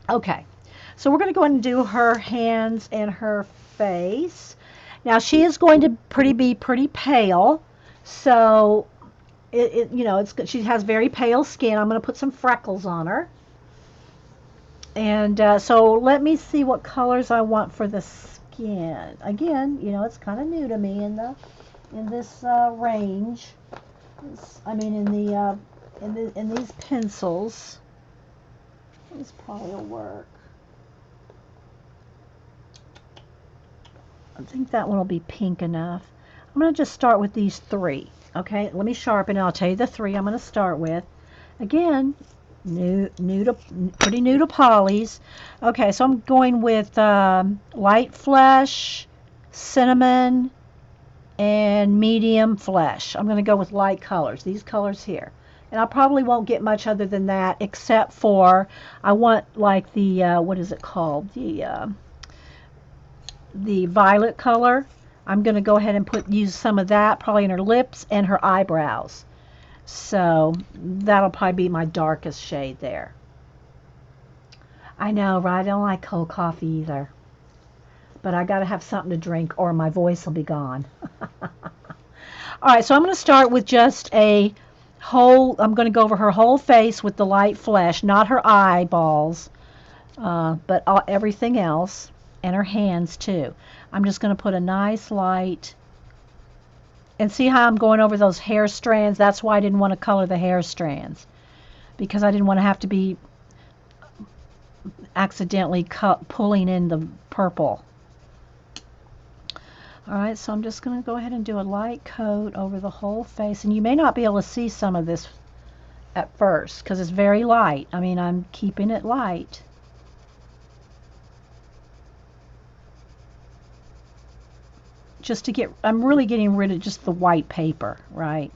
Okay, so we're going to go ahead and do her hands and her face. Now she is going to be pretty pale, so she has very pale skin. I'm going to put some freckles on her. And so let me see what colors I want for the skin. Again, it's kind of new to me in this range. In these pencils. This probably will work. I think that one will be pink enough. I'm going to just start with these three. Okay, let me sharpen it. I'll tell you the three I'm going to start with. Again, pretty new to polys. Okay, so I'm going with light flesh, cinnamon, and medium flesh. I'm going to go with light colors, these colors here. And I probably won't get much other than that, except for I want like the, what is it called? The violet color. I'm going to go ahead and use some of that probably in her lips and her eyebrows. So that'll probably be my darkest shade there. I know, right? I don't like cold coffee either. But I got to have something to drink or my voice will be gone. All right, so I'm going to start with just I'm going to go over her whole face with the light flesh, not her eyeballs, but everything else, and her hands too. I'm just going to put a nice light, and see how I'm going over those hair strands? That's why I didn't want to color the hair strands, because I didn't want to have to be accidentally pulling in the purple. Alright, so I'm just going to go ahead and do a light coat over the whole face. And you may not be able to see some of this at first because it's very light. I'm keeping it light. I'm really getting rid of just the white paper, right?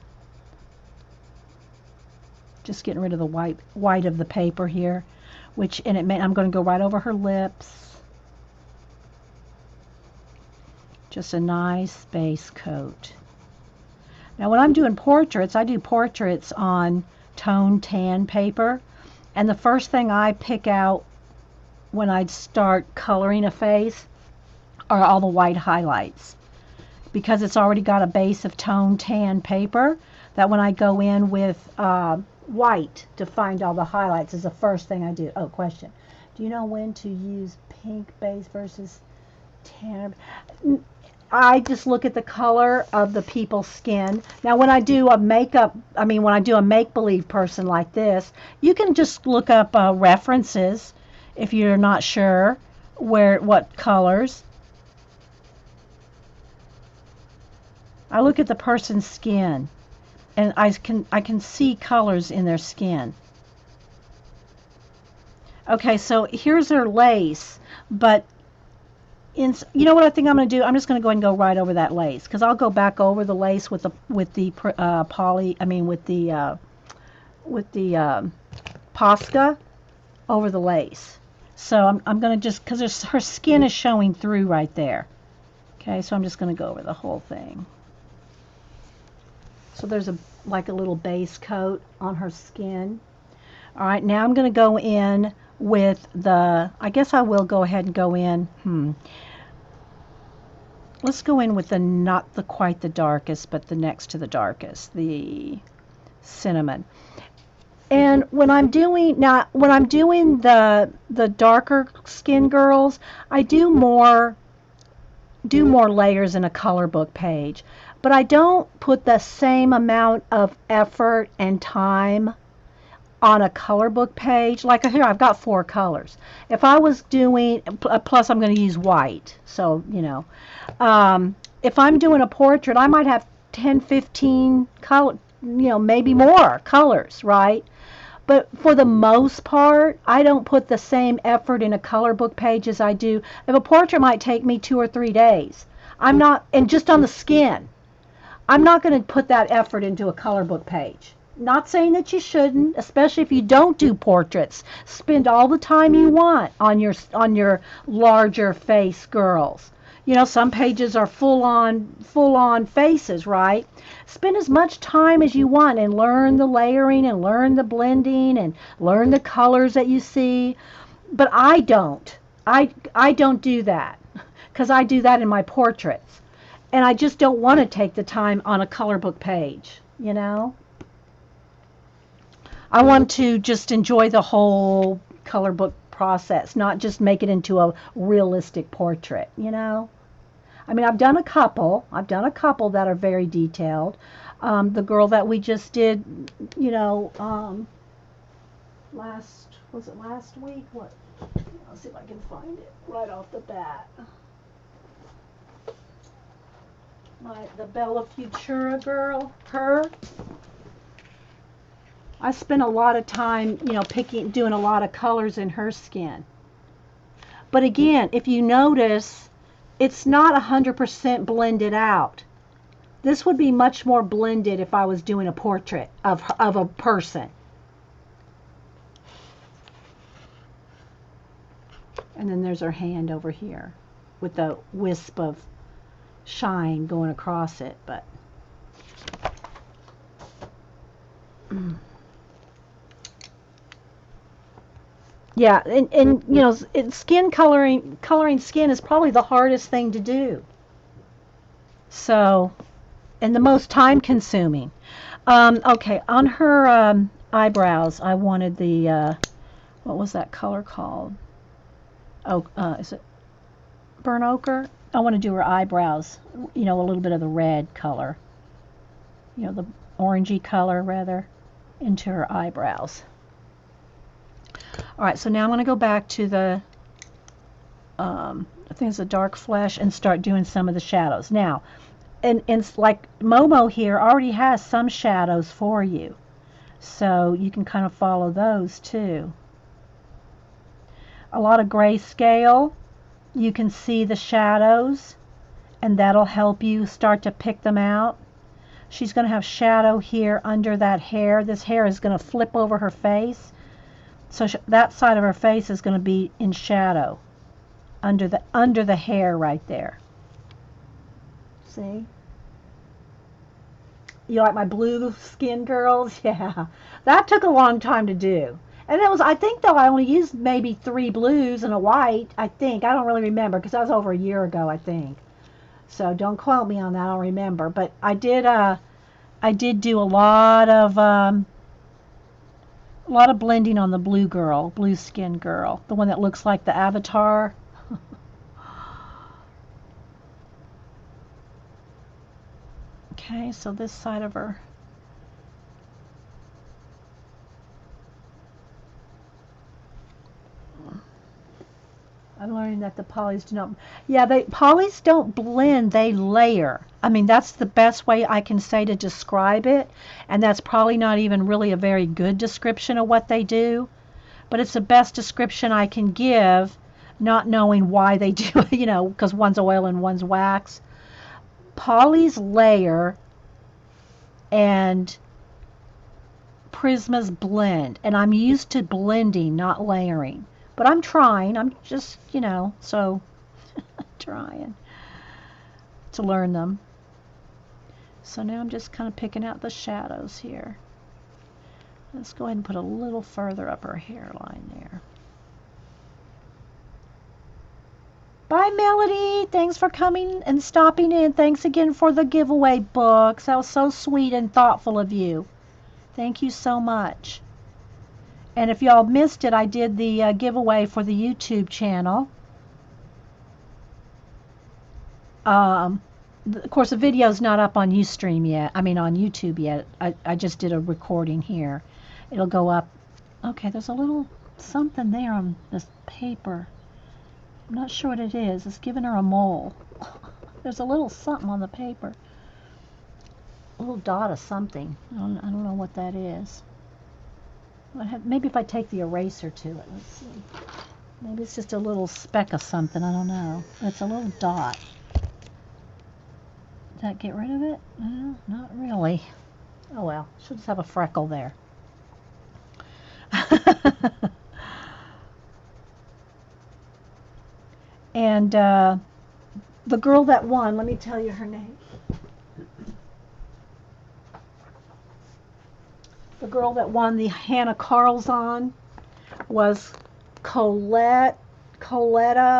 Just getting rid of the white of the paper here, I'm going to go right over her lips. Just a nice base coat. Now when I'm doing portraits, I do portraits on toned tan paper. And the first thing I pick out when I start coloring a face are all the white highlights. Because it's already got a base of toned tan paper, that when I go in with white to find all the highlights is the first thing I do. Oh, question. Do you know when to use pink base versus tan? I just look at the color of the people's skin. Now, when I do a make-believe person like this, you can just look up references if you're not sure what colors. I look at the person's skin, and I can see colors in their skin. Okay, so here's her lace, but You know what I think I'm going to do? I'm just going to go ahead and go right over that lace, because I'll go back over the lace with the poly. I mean with the Posca over the lace. So I'm going to just, because her skin is showing through right there. Okay, so I'm just going to go over the whole thing. So there's like a little base coat on her skin. All right, now I'm going to go in with I guess I will go ahead and go in. Let's go in with not quite the darkest, but the next to the darkest, the cinnamon. And when I'm doing the darker skin girls, I do more layers in a color book page, but I don't put the same amount of effort and time on a color book page. Like here, I've got 4 colors. If I was doing, plus I'm going to use white, so if I'm doing a portrait, I might have 10, 15 color, maybe more colors, right? But for the most part, I don't put the same effort in a color book page as I do. If a portrait might take me 2 or 3 days, I'm not, and just on the skin, I'm not going to put that effort into a color book page. Not saying that you shouldn't, especially if you don't do portraits. Spend all the time you want on your larger face girls. Some pages are full on faces, right? Spend as much time as you want and learn the layering and learn the blending and learn the colors that you see. But I don't. I don't do that, because I do that in my portraits. And I just don't want to take the time on a color book page, I want to just enjoy the whole color book process, not just make it into a realistic portrait, I mean, I've done a couple that are very detailed. The girl that we just did, was it last week? What? Let's see if I can find it right off the bat. The Bella Futura girl, I spent a lot of time, doing a lot of colors in her skin. But again, if you notice, it's not 100% blended out. This would be much more blended if I was doing a portrait of a person. And then there's her hand over here with the wisp of shine going across it, but yeah, and skin coloring skin is probably the hardest thing to do. So, and the most time consuming. Okay, on her eyebrows, I wanted the what was that color called? Oh, is it burnt ochre? I want to do her eyebrows, a little bit of the red color, the orangey color rather, into her eyebrows. All right, so now I'm going to go back to the, I think it's a dark flesh, and start doing some of the shadows. Now, and like Momo here already has some shadows for you, so you can kind of follow those too. A lot of grayscale. You can see the shadows, and that'll help you start to pick them out. She's going to have shadow here under that hair. This hair is going to flip over her face. So that side of her face is going to be in shadow under the hair right there. See? You like my blue skin girls? Yeah. That took a long time to do. And I think though, I only used maybe 3 blues and a white, I think. I don't really remember, because that was over a year ago, I think. So don't quote me on that, I don't remember. But I did do a lot of blending on the blue skin girl, the one that looks like the avatar. Okay, so this side of her. I'm learning that the polys do not. Yeah, polys don't blend, they layer. I mean, that's the best way I can say to describe it, and that's probably not even really a very good description of what they do, but it's the best description I can give not knowing why they do it, you know, because one's oil and one's wax. Polly's layer and Prisma's blend. And I'm used to blending, not layering. But I'm trying. I'm just, you know, so trying to learn them. So now I'm just kind of picking out the shadows here. Let's go ahead and put a little further up her hairline there. Bye, Melody. Thanks for coming and stopping in. Thanks again for the giveaway books. That was so sweet and thoughtful of you. Thank you so much. And if y'all missed it, I did the giveaway for the YouTube channel. Of course, the video's not up on Ustream yet. I mean, on YouTube yet. I just did a recording here. It'll go up. Okay, there's a little something there on this paper. I'm not sure what it is. It's giving her a mole. There's a little something on the paper. A little dot of something. I don't know what that is. Maybe if I take the eraser to it. Let's see. Maybe it's just a little speck of something. I don't know. It's a little dot. Did that get rid of it? No, not really. Oh well. She'll just have a freckle there. And the girl that won, let me tell you her name. The girl that won the Hannah Carlson was Colette Caraballo.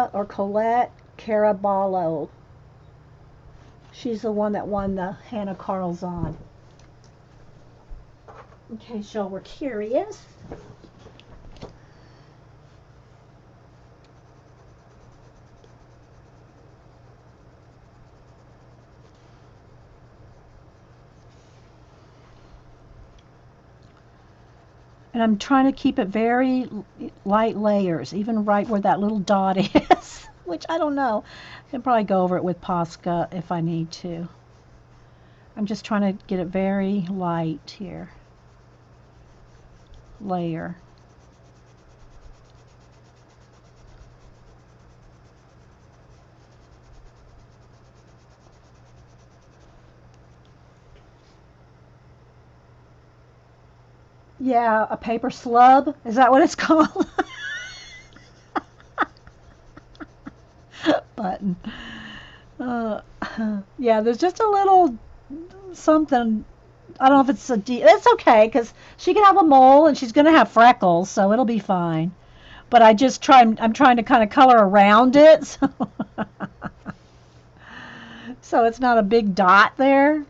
She's the one that won the Hannah Carlson. In case y'all were curious. And I'm trying to keep it very light layers, even right where that little dot is, which I don't know. I can probably go over it with Posca if I need to. I'm just trying to get it very light here. Layer. Yeah, a paper slub. Is that what it's called? Button. Yeah, there's just a little something. I don't know if it's it's okay because she can have a mole and she's gonna have freckles, so it'll be fine. But I'm trying to kind of color around it, so it's not a big dot there.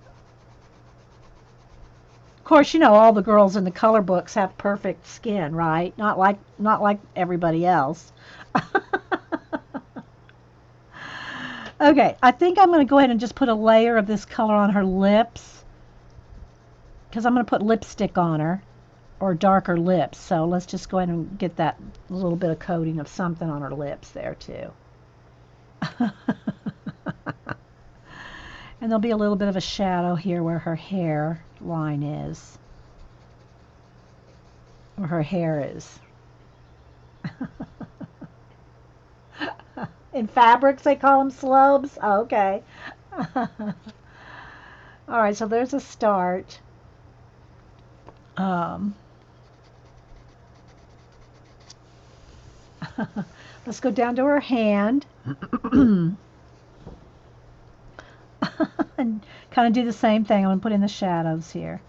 Of course, you know all the girls in the color books have perfect skin, right? Not like everybody else. Okay, I think I'm going to go ahead and just put a layer of this color on her lips because I'm going to put lipstick on her or darker lips. So let's just go ahead and get that little bit of coating of something on her lips there too. And there'll be a little bit of a shadow here where her hair line is. Where her hair is. In fabrics, they call them slubs. Oh, okay. All right, so there's a start. Let's go down to her hand. And kind of do the same thing. I'm going to put in the shadows here.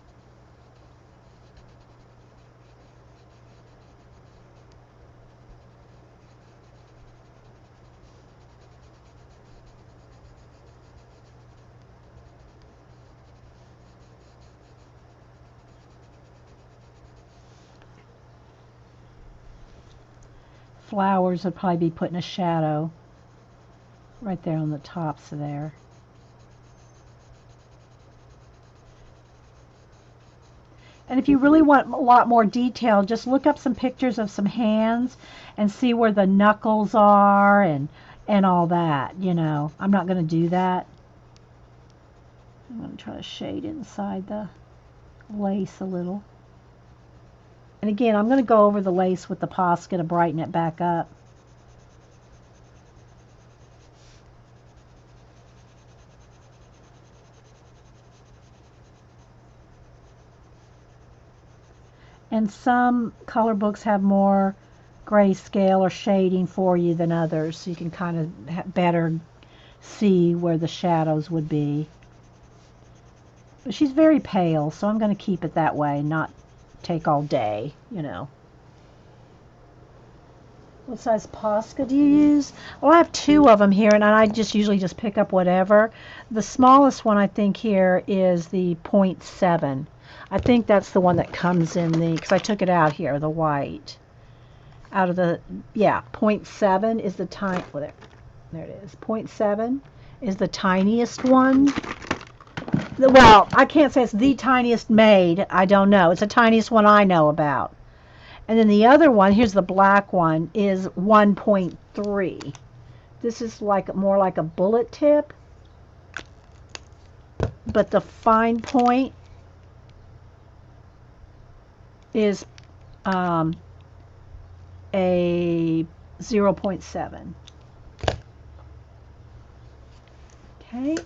Flowers would probably be putting a shadow right there on the tops there. And if you really want a lot more detail, just look up some pictures of some hands and see where the knuckles are and all that, you know. I'm not going to do that. I'm going to try to shade inside the lace a little. And again, I'm going to go over the lace with the Posca to brighten it back up. And some color books have more grayscale or shading for you than others, so you can kind of better see where the shadows would be. But she's very pale, so I'm going to keep it that way, not take all day, you know. What size Posca do you use? Well, I have two of them here, and I usually just pick up whatever. The smallest one I think here is the 0.7. I think that's the one that comes in the, because I took it out here, the white. Out of the, yeah, 0.7 is the tiny, well, there it is. 0.7 is the tiniest one. Well, I can't say it's the tiniest made. I don't know. It's the tiniest one I know about. And then the other one, here's the black one, is 1.3. This is like more like a bullet tip. But the fine point is a 0.7. Okay.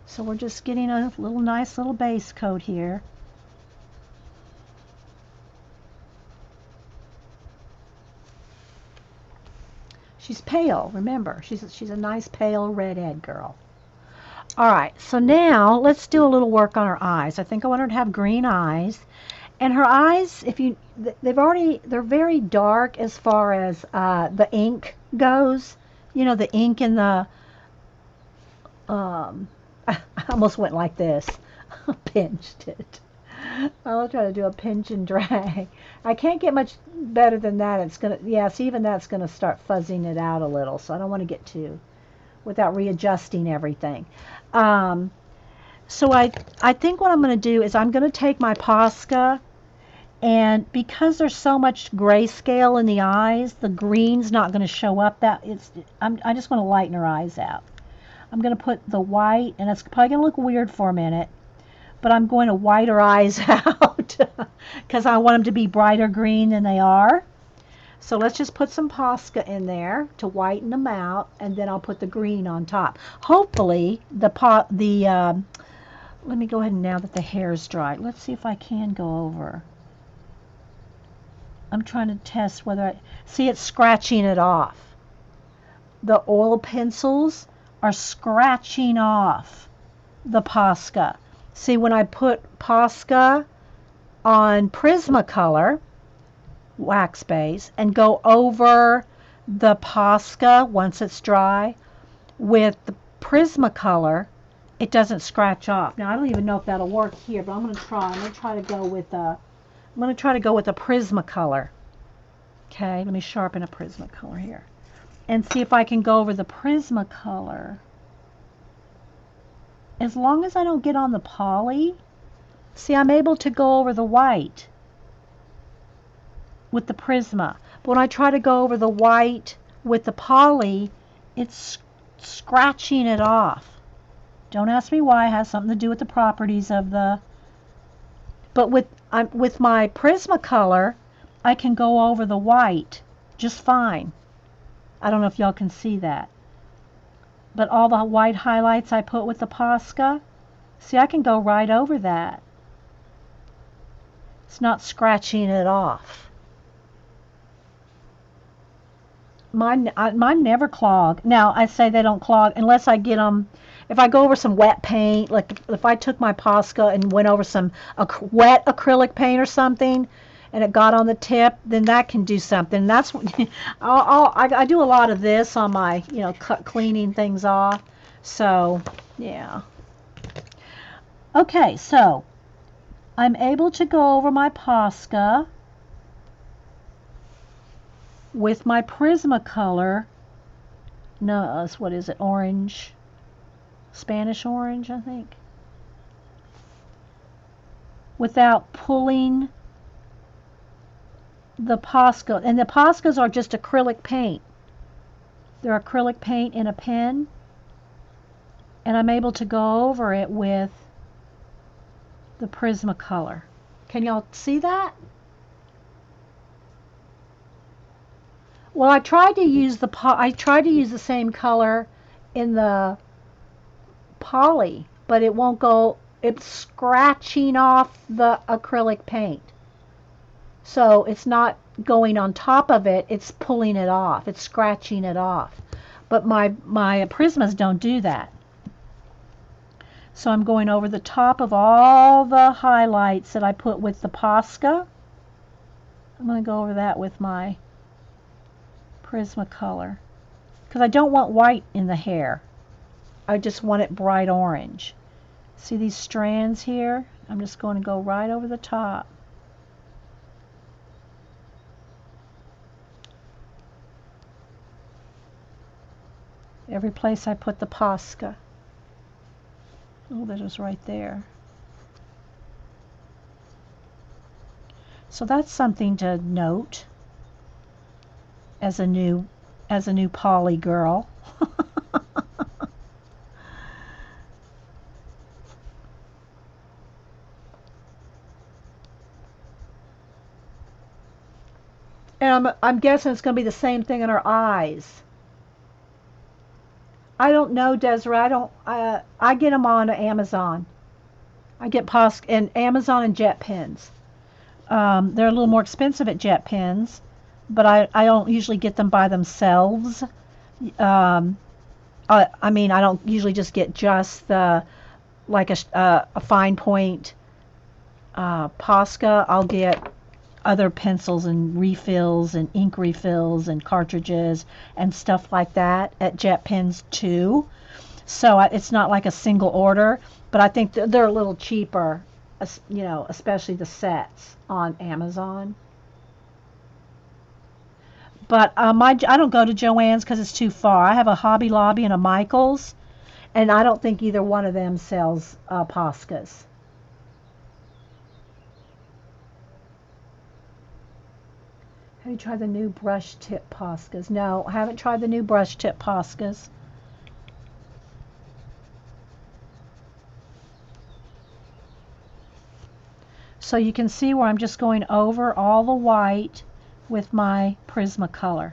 So we're just getting a little nice little base coat here. She's pale, remember. She's a nice pale redhead girl. All right, so now let's do a little work on her eyes. I think I want her to have green eyes. And her eyes, they're very dark as far as the ink goes. You know, the ink in the, I almost went like this. Pinched it. I'll try to do a pinch and drag. I can't get much better than that. It's gonna, yeah, see, even that's gonna start fuzzing it out a little. So I don't want to get too, without readjusting everything. So I think what I'm going to do is I'm going to take my Posca, and because there's so much grayscale in the eyes, the green's not going to show up. I just want to lighten her eyes out. I'm going to put the white, and it's probably going to look weird for a minute, but I'm going to white her eyes out because I want them to be brighter green than they are. So let's just put some Posca in there to whiten them out, and then I'll put the green on top. Hopefully, let me go ahead and, now that the hair's dried, let's see if I can go over. I'm trying to test whether see, it's scratching it off. The oil pencils are scratching off the Posca. See, when I put Posca on Prismacolor wax base and go over the Posca once it's dry with the Prismacolor, it doesn't scratch off. Now I don't even know if that'll work here, but I'm going to try. I'm going to try to go with a Prismacolor. Okay, let me sharpen a Prismacolor here and see if I can go over the Prismacolor. As long as I don't get on the poly, see, I'm able to go over the white with the Prisma. But when I try to go over the white with the poly, it's scratching it off. Don't ask me why. It has something to do with the properties of the... But with my Prismacolor, I can go over the white just fine. I don't know if y'all can see that. But all the white highlights I put with the Posca, see, I can go right over that. It's not scratching it off. Mine never clog. Now, I say they don't clog unless I get them, if I go over some wet paint, like if I took my Posca and went over some wet acrylic paint or something, and it got on the tip, then that can do something. That's what I do a lot of this on my, cleaning things off. So, yeah. Okay, so I'm able to go over my Posca with my Prismacolor. No, what is it? Orange. Spanish orange, I think. Without pulling the Posca. And the Poscas are just acrylic paint. They're acrylic paint in a pen. And I'm able to go over it with the Prismacolor. Can y'all see that? Well, I tried to use the same color in the poly, but it won't go. It's scratching off the acrylic paint. So it's not going on top of it, it's pulling it off, it's scratching it off. But my Prismas don't do that. So I'm going over the top of all the highlights that I put with the Posca. I'm going to go over that with my Prismacolor, because I don't want white in the hair. I just want it bright orange. See these strands here? I'm just going to go right over the top. Every place I put the Posca. Oh, that was right there. So that's something to note as a new poly girl. And I'm guessing it's going to be the same thing in her eyes. I don't know, Desiree. I get them on Amazon. I get Posca and Amazon and Jet Pens. They're a little more expensive at Jet Pens, but I don't usually get them by themselves. Um, I mean, I don't usually just get just the like a fine point Posca. I'll get other pencils and refills and ink refills and cartridges and stuff like that at Jet Pens too. So it's not like a single order, but I think they're a little cheaper, you know, especially the sets on Amazon. But I don't go to Joann's because it's too far. I have a Hobby Lobby and a Michael's, and I don't think either one of them sells Poscas. Have you tried the new brush tip Poscas? No, I haven't tried the new brush tip Poscas. So you can see where I'm just going over all the white with my Prismacolor.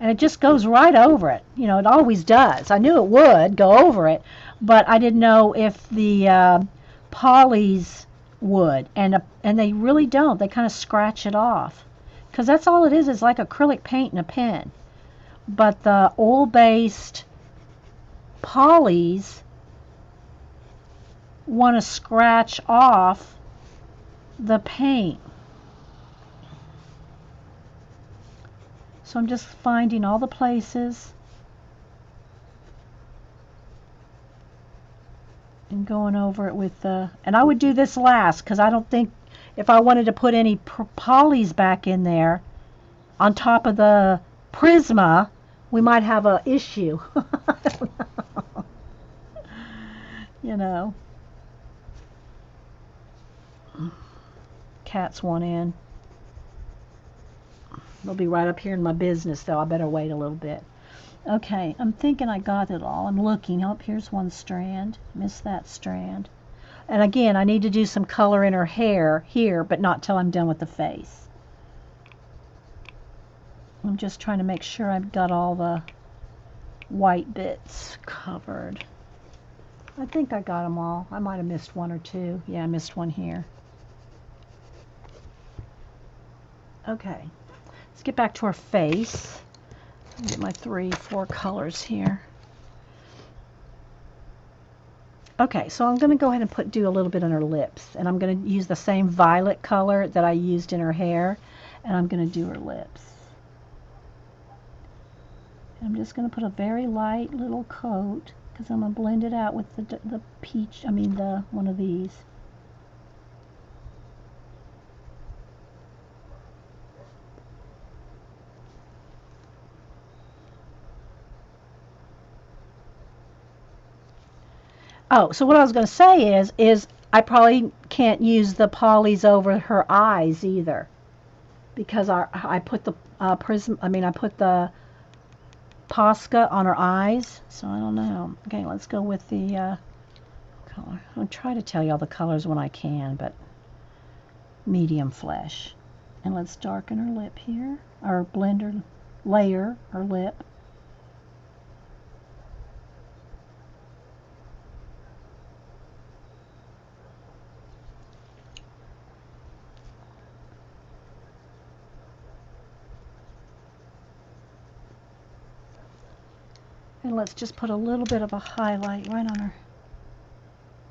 And it just goes right over it. You know, it always does. I knew it would go over it, but I didn't know if the polys would. And they really don't. They kind of scratch it off. Because that's all it is like acrylic paint and a pen. But the oil-based polys want to scratch off the paint. So I'm just finding all the places and going over it with the, and I would do this last because I don't think if I wanted to put any polys back in there on top of the Prisma, we might have a issue. I don't know. You know. Cats want in. They'll be right up here in my business, though. I better wait a little bit. Okay, I'm thinking I got it all. I'm looking. Oh, here's one strand. Missed that strand. And again, I need to do some color in her hair here, but not till I'm done with the face. I'm just trying to make sure I've got all the white bits covered. I think I got them all. I might have missed one or two. Yeah, I missed one here. Okay, let's get back to her face. Get my 4 colors here. Okay, so I'm going to go ahead and do a little bit on her lips, and I'm going to use the same violet color that I used in her hair, and I'm going to do her lips. I'm just going to put a very light little coat because I'm going to blend it out with the peach, the one of these. Oh, so what I was going to say is I probably can't use the polys over her eyes either, because I put the I put the Posca on her eyes, so I don't know. Okay, let's go with the color. I'll try to tell you all the colors when I can, but medium flesh. And let's darken her lip here, or blend her, layer her lip. And let's just put a little bit of a highlight right on her.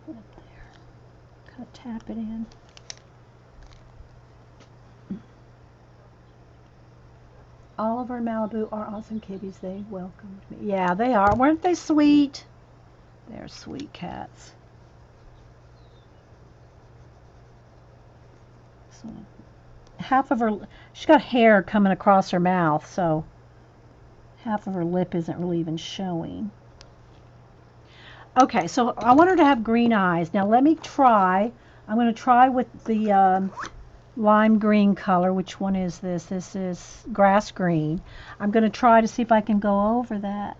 Right there. Kind of tap it in. Oliver and Malibu are awesome kitties. They welcomed me. Yeah, they are. Weren't they sweet? They're sweet cats. So half of her, she's got hair coming across her mouth, so half of her lip isn't really even showing. Okay, so I want her to have green eyes. Now let me try. I'm going to try with the lime green color. Which one is this? This is grass green. I'm going to try to see if I can go over that.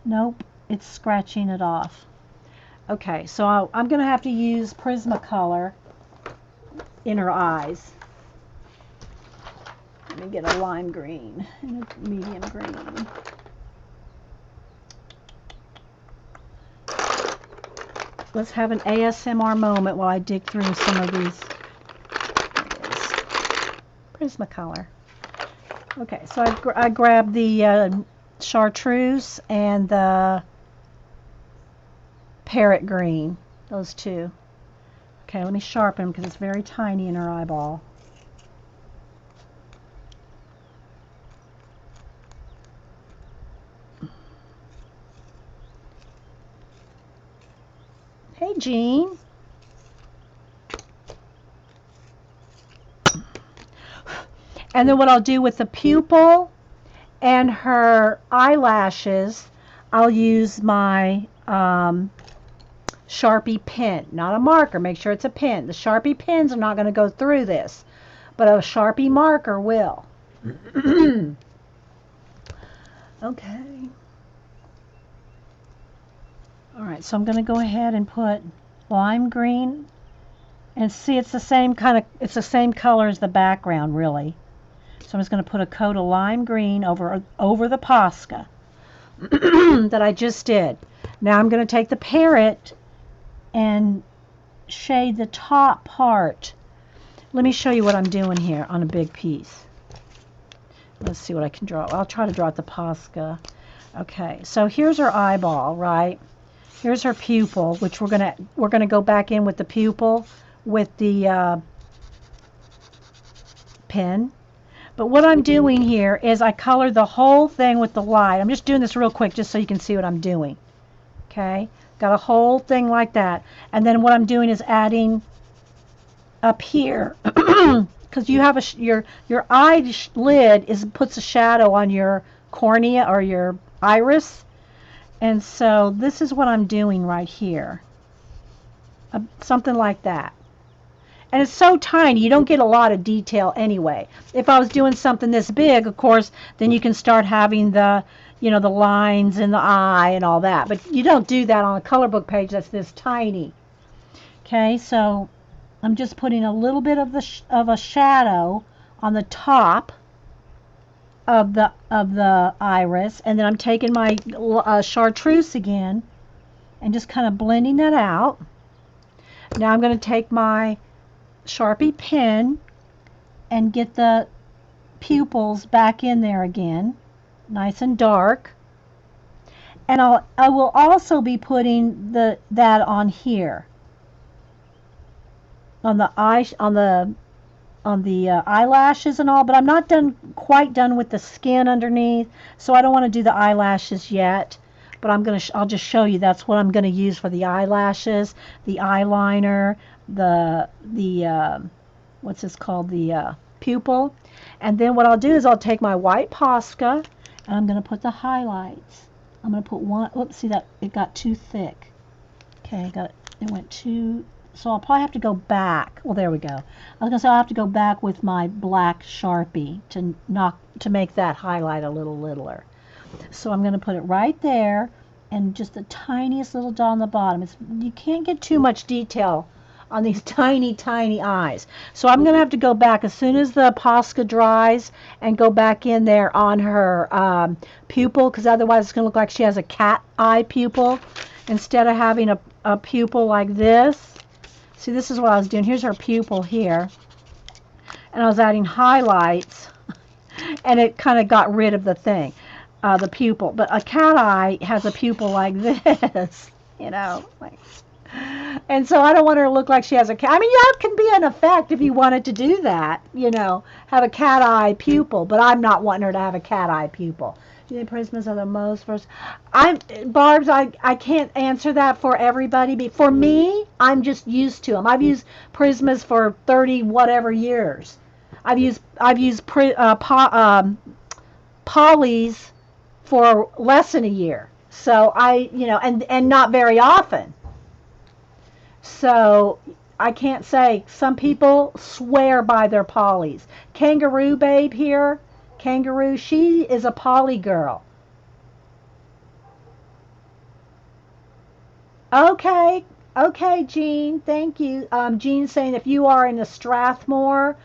Nope, it's scratching it off. Okay, so I'm going to have to use Prismacolor in her eyes. Let me get a lime green and a medium green. Let's have an ASMR moment while I dig through some of these. Prismacolor. Okay, so I grabbed the chartreuse and the parrot green, those two. Okay, let me sharpen because it's very tiny in her eyeball. Hey, Jean. And then what I'll do with the pupil and her eyelashes, I'll use my Sharpie pen, not a marker. Make sure it's a pen. The Sharpie pens are not going to go through this, but a Sharpie marker will. Okay. All right, so I'm going to go ahead and put lime green, and see it's the same it's the same color as the background, really. So I'm just going to put a coat of lime green over the Posca that I just did. Now I'm going to take the parrot and shade the top part. Let me show you what I'm doing here on a big piece. Let's see what I can draw. I'll try to draw the Posca. Okay, so here's her eyeball, right? Here's her pupil, which we're gonna go back in with the pupil with the pen. But what I'm doing here is I color the whole thing with the light. I'm just doing this real quick just so you can see what I'm doing. Okay, got a whole thing like that. And then what I'm doing is adding up here, because you have your eyelid puts a shadow on your cornea or your iris. And so this is what I'm doing right here. Something like that. And it's so tiny, you don't get a lot of detail anyway. If I was doing something this big, of course, then you can start having the, the lines in the eye and all that. But you don't do that on a color book page that's this tiny. Okay, so I'm just putting a little bit of a shadow on the top of the iris, and then I'm taking my chartreuse again and just kind of blending that out. Now I'm going to take my Sharpie pen and get the pupils back in there again, nice and dark. And I will also be putting that on here, on the eyelashes and all. But I'm not quite done with the skin underneath, so I don't want to do the eyelashes yet. But I'll just show you that's what I'm going to use for the eyelashes, the eyeliner, the what's this called, the pupil. And then what I'll do is I'll take my white Posca and I'm going to put the highlights. I'm going to put one. Oops, see that it got too thick. Okay, it went too. So I'll probably have to go back. Well, there we go. I was going to say I'll have to go back with my black Sharpie to make that highlight a little littler. So I'm going to put it right there, and just the tiniest little dot on the bottom. You can't get too much detail on these tiny, tiny eyes. So I'm going to have to go back as soon as the Posca dries and go back in there on her pupil, because otherwise it's going to look like she has a cat eye pupil instead of having a pupil like this. See, this is what I was doing. Here's her pupil here. And I was adding highlights, and it kind of got rid of the thing. the pupil. But a cat eye has a pupil like this, you know, like. And so I don't want her to look like she has a cat. I mean, that can be an effect if you wanted to do that, you know, have a cat eye pupil. But I'm not wanting her to have a cat eye pupil. Do you think prismas are the most first? Barb's. I can't answer that for everybody. But for me, I'm just used to them. I've used prismas for 30 whatever years. I've used polys for less than a year. So and not very often. So I can't say. Some people swear by their polys. Kangaroo babe here, Kangaroo, she is a poly girl. Okay, okay, Jean, thank you. Jean's saying if you are in the Strathmore,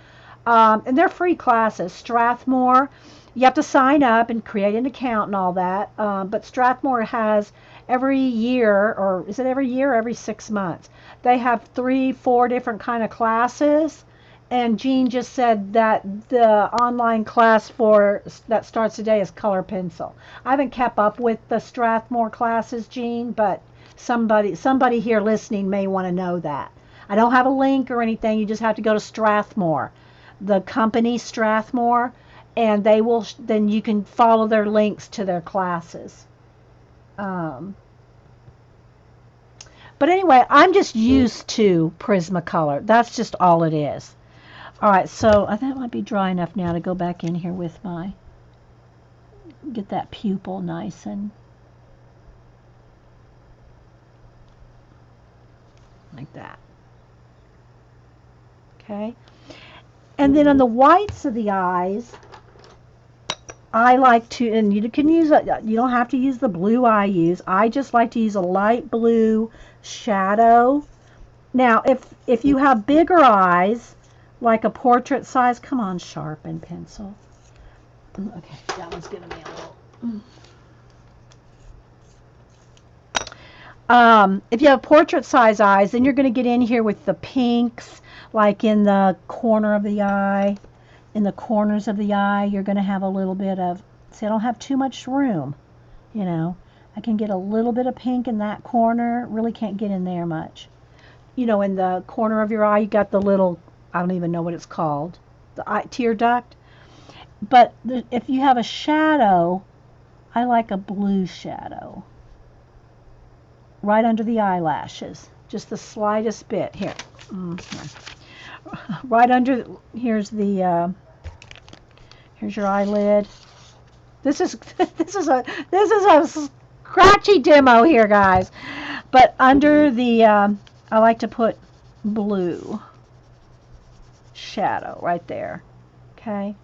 and they're free classes, Strathmore, you have to sign up and create an account and all that. But Strathmore has every year, or is it every year or every 6 months? They have 3, 4 different kind of classes. And Jean just said that the online class for that starts today is color pencil. I haven't kept up with the Strathmore classes, Jean, but somebody here listening may want to know that. I don't have a link or anything. You just have to go to Strathmore, the company Strathmore, and they will. Then you can follow their links to their classes. Um, but anyway, I'm just used to Prismacolor. That's just all it is. All right, so I think it might be dry enough now to go back in here with my, get that pupil nice and like that. Okay. And then on the whites of the eyes, I like to, and you can use, you don't have to use the blue I use. I just like to use a light blue shadow. Now, if you have bigger eyes, like a portrait size, come on, sharpen pencil. Okay, that one's giving me a little. If you have portrait size eyes, then you're going to get in here with the pinks, like in the corner of the eye. In the corners of the eye, you're going to have a little bit of, see, I don't have too much room, you know. I can get a little bit of pink in that corner, really can't get in there much. You know, in the corner of your eye, you got the little, I don't even know what it's called, the eye, tear duct. But if you have a shadow, I like a blue shadow. Right under the eyelashes, just the slightest bit. Here. Right under, here's the, here's your eyelid. This is a scratchy demo here, guys. But under the, I like to put blue shadow right there. Okay.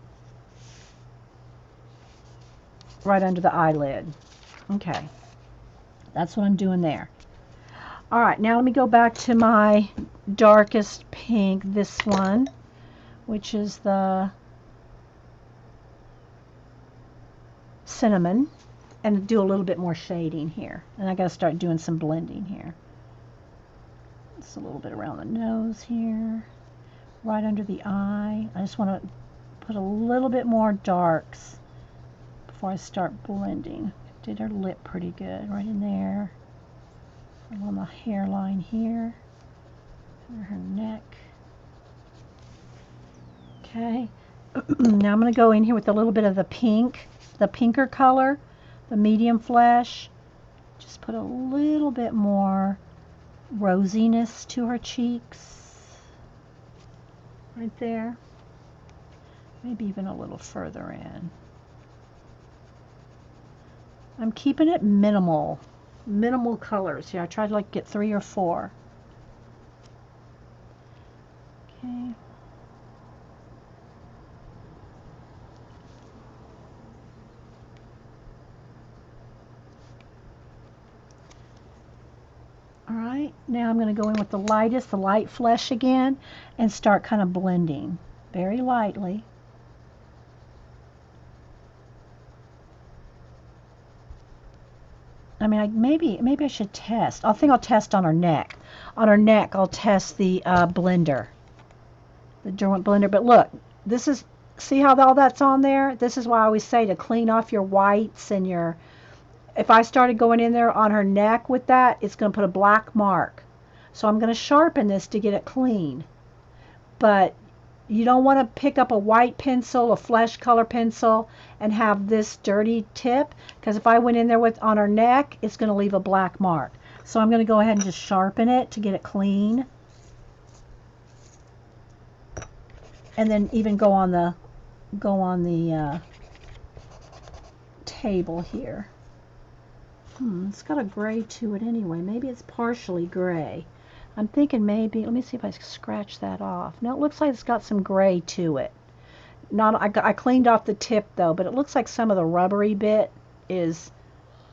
Right under the eyelid. Okay. That's what I'm doing there. All right, now let me go back to my darkest pink, this one, which is the cinnamon, and do a little bit more shading here. And I got to start doing some blending here. Just a little bit around the nose here, right under the eye. I just want to put a little bit more darks before I start blending. Did her lip pretty good right in there, along the hairline here, her neck. Okay. Now I'm going to go in here with a little bit of the pink, the pinker color, the medium flesh. Just put a little bit more rosiness to her cheeks right there, maybe even a little further in. I'm keeping it minimal colors here. I tried to like get 3 or 4. Okay. All right, now I'm going to go in with the lightest, the light flesh again, and start kind of blending very lightly. I mean, maybe I should test. I think I'll test on her neck. On her neck, I'll test the blender, the Derwent blender. But look, this is See how all that's on there? This is why I always say to clean off your whites and your, if I started going in there on her neck with that, it's going to put a black mark. So I'm going to sharpen this to get it clean. But you don't want to pick up a white pencil, a flesh color pencil, and have this dirty tip, because if I went in there with on her neck, it's going to leave a black mark. So I'm going to go ahead and just sharpen it to get it clean. And then even go on the table here. It's got a gray to it anyway. Maybe it's partially gray. I'm thinking maybe, let me see if I scratch that off. No, it looks like it's got some gray to it. I cleaned off the tip though, but it looks like some of the rubbery bit is,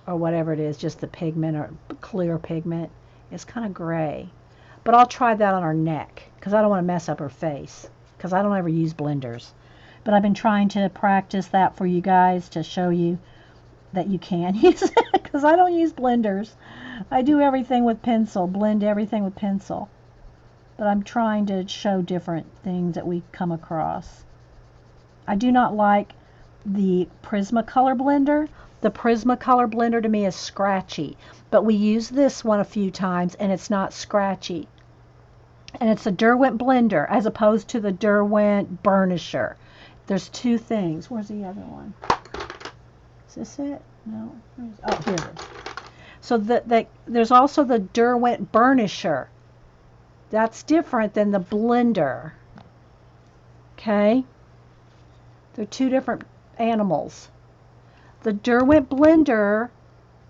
or whatever it is, just the pigment or clear pigment, is kind of gray. But I'll try that on her neck because I don't want to mess up her face, because I don't ever use blenders. But I've been trying to practice that for you guys to show you that you can use it, because I don't use blenders. I do everything with pencil, blend everything with pencil. But I'm trying to show different things that we come across. I do not like the Prismacolor blender. The Prismacolor blender to me is scratchy, but we use this one a few times and it's not scratchy. And it's a Derwent blender as opposed to the Derwent burnisher. There's two things. Where's the other one? Is this it? No. Oh, here it is. So there's also the Derwent burnisher. That's different than the blender. Okay? They're two different animals. The Derwent blender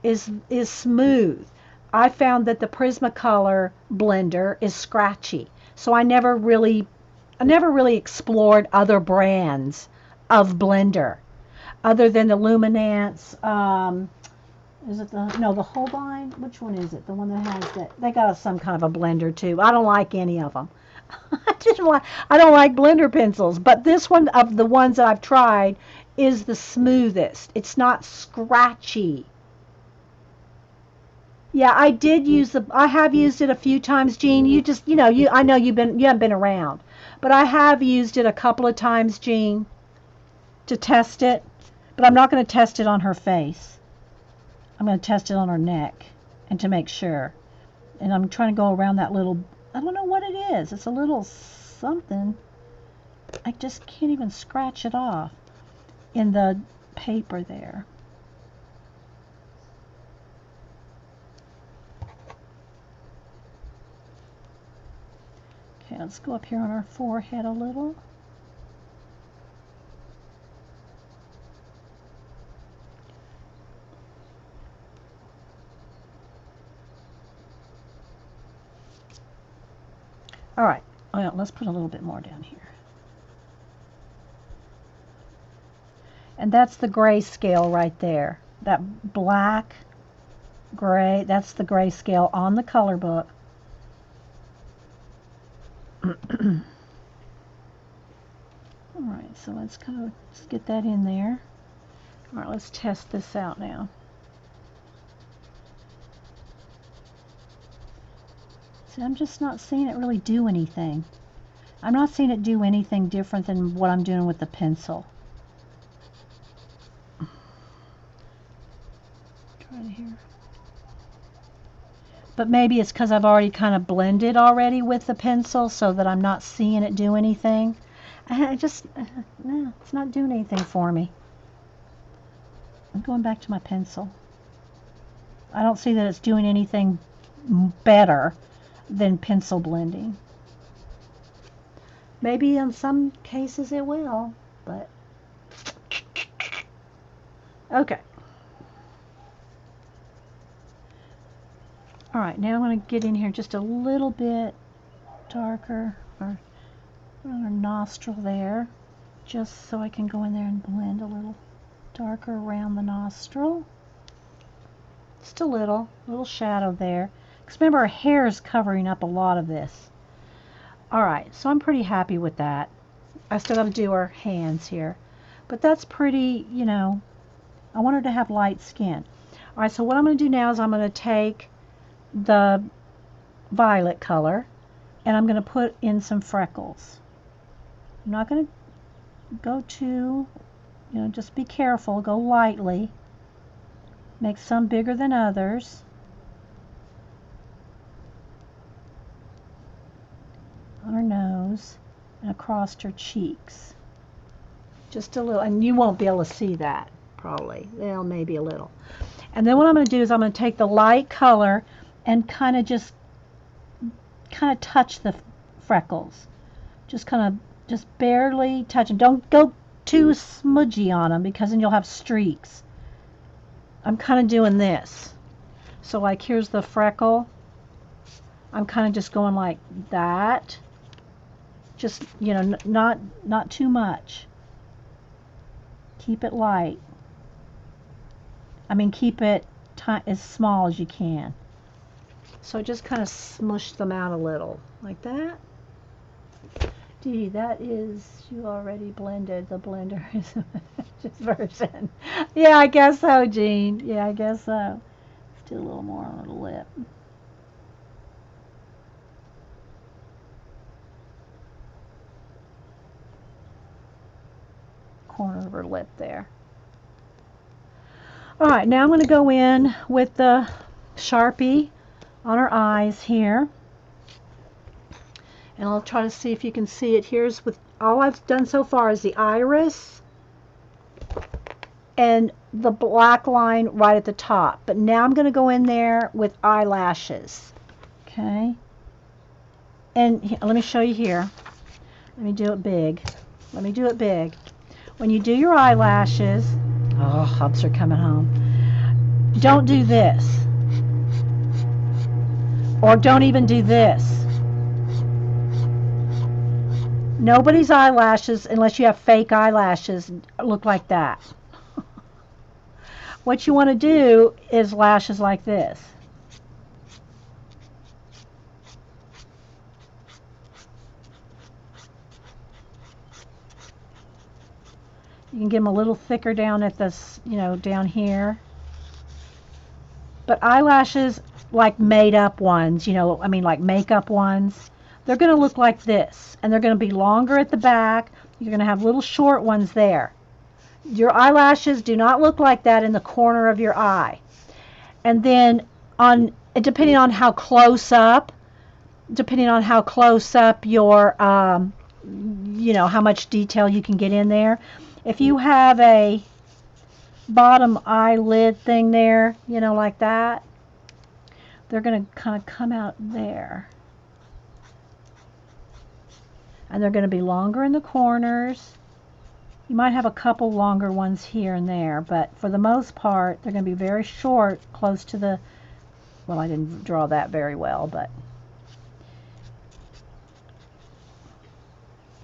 is smooth. I found that the Prismacolor blender is scratchy. So I never really explored other brands of blender other than the Luminance. Is it the Holbein? Which one is it? The one that has that? They got some kind of a blender too. I don't like any of them. I don't like blender pencils, but this one of the ones that I've tried is the smoothest. It's not scratchy. Yeah, I have used it a few times, Jean. You just, I know you haven't been around, but I have used it a couple of times, Jean, to test it. But I'm not going to test it on her face. I'm going to test it on her neck and to make sure. And I'm trying to go around that little, I don't know what it is. It's a little something. I just can't even scratch it off in the paper there. Okay, let's go up here on her forehead a little. All right, well, let's put a little bit more down here. And that's the grayscale right there. That black, gray, that's the grayscale on the color book. All right, so let's get that in there. All right, let's test this out now. See, I'm just not seeing it really do anything. I'm not seeing it do anything different than what I'm doing with the pencil. Try to hear. But maybe it's because I've already kind of blended already with the pencil so that I'm not seeing it do anything. No, it's not doing anything for me. I'm going back to my pencil. I don't see that it's doing anything better than pencil blending. Maybe in some cases it will, but okay. All right, now I'm going to get in here just a little bit darker, or on her nostril there, just so I can go in there and blend a little darker around the nostril. Just a little shadow there. Because remember, her hair is covering up a lot of this. All right, so I'm pretty happy with that. I still got to do her hands here. But that's pretty, I want her to have light skin. All right, so what I'm going to do now is I'm going to take the violet color and I'm going to put in some freckles. I'm not going to go too, just be careful, go lightly. Make some bigger than others. On her nose and across her cheeks. Just a little, and you won't be able to see that, probably. Well, maybe a little. And then what I'm going to do is I'm going to take the light color and kind of touch the freckles. Just barely touch them. Don't go too smudgy on them because then you'll have streaks. I'm kind of doing this. So like here's the freckle. I'm kind of just going like that. Just, not too much. Keep it light. I mean, keep it as small as you can. So just kind of smush them out a little, like that. Dee, that is, you already blended. The blender is just version. Yeah, I guess so, Jean. Yeah, I guess so. Let's do a little more on the lip. Corner of her lip there. All right, now I'm going to go in with the Sharpie on her eyes here. And I'll try to see if you can see it. Here's with all I've done so far is the iris and the black line right at the top. But now I'm going to go in there with eyelashes. Okay. And let me show you here. Let me do it big. Let me do it big. When you do your eyelashes, oh, hubs are coming home. Don't do this. Or don't even do this. Nobody's eyelashes, unless you have fake eyelashes, look like that. What you want to do is lashes like this. You can get them a little thicker down at this, down here. But eyelashes, like made up ones, like makeup ones, they're going to look like this. And they're going to be longer at the back. You're going to have little short ones there. Your eyelashes do not look like that in the corner of your eye. And then depending on how close up your, how much detail you can get in there. If you have a bottom eyelid thing there, like that, they're going to kind of come out there. And they're going to be longer in the corners. You might have a couple longer ones here and there, but for the most part, they're going to be very short, close to the, well, I didn't draw that very well, but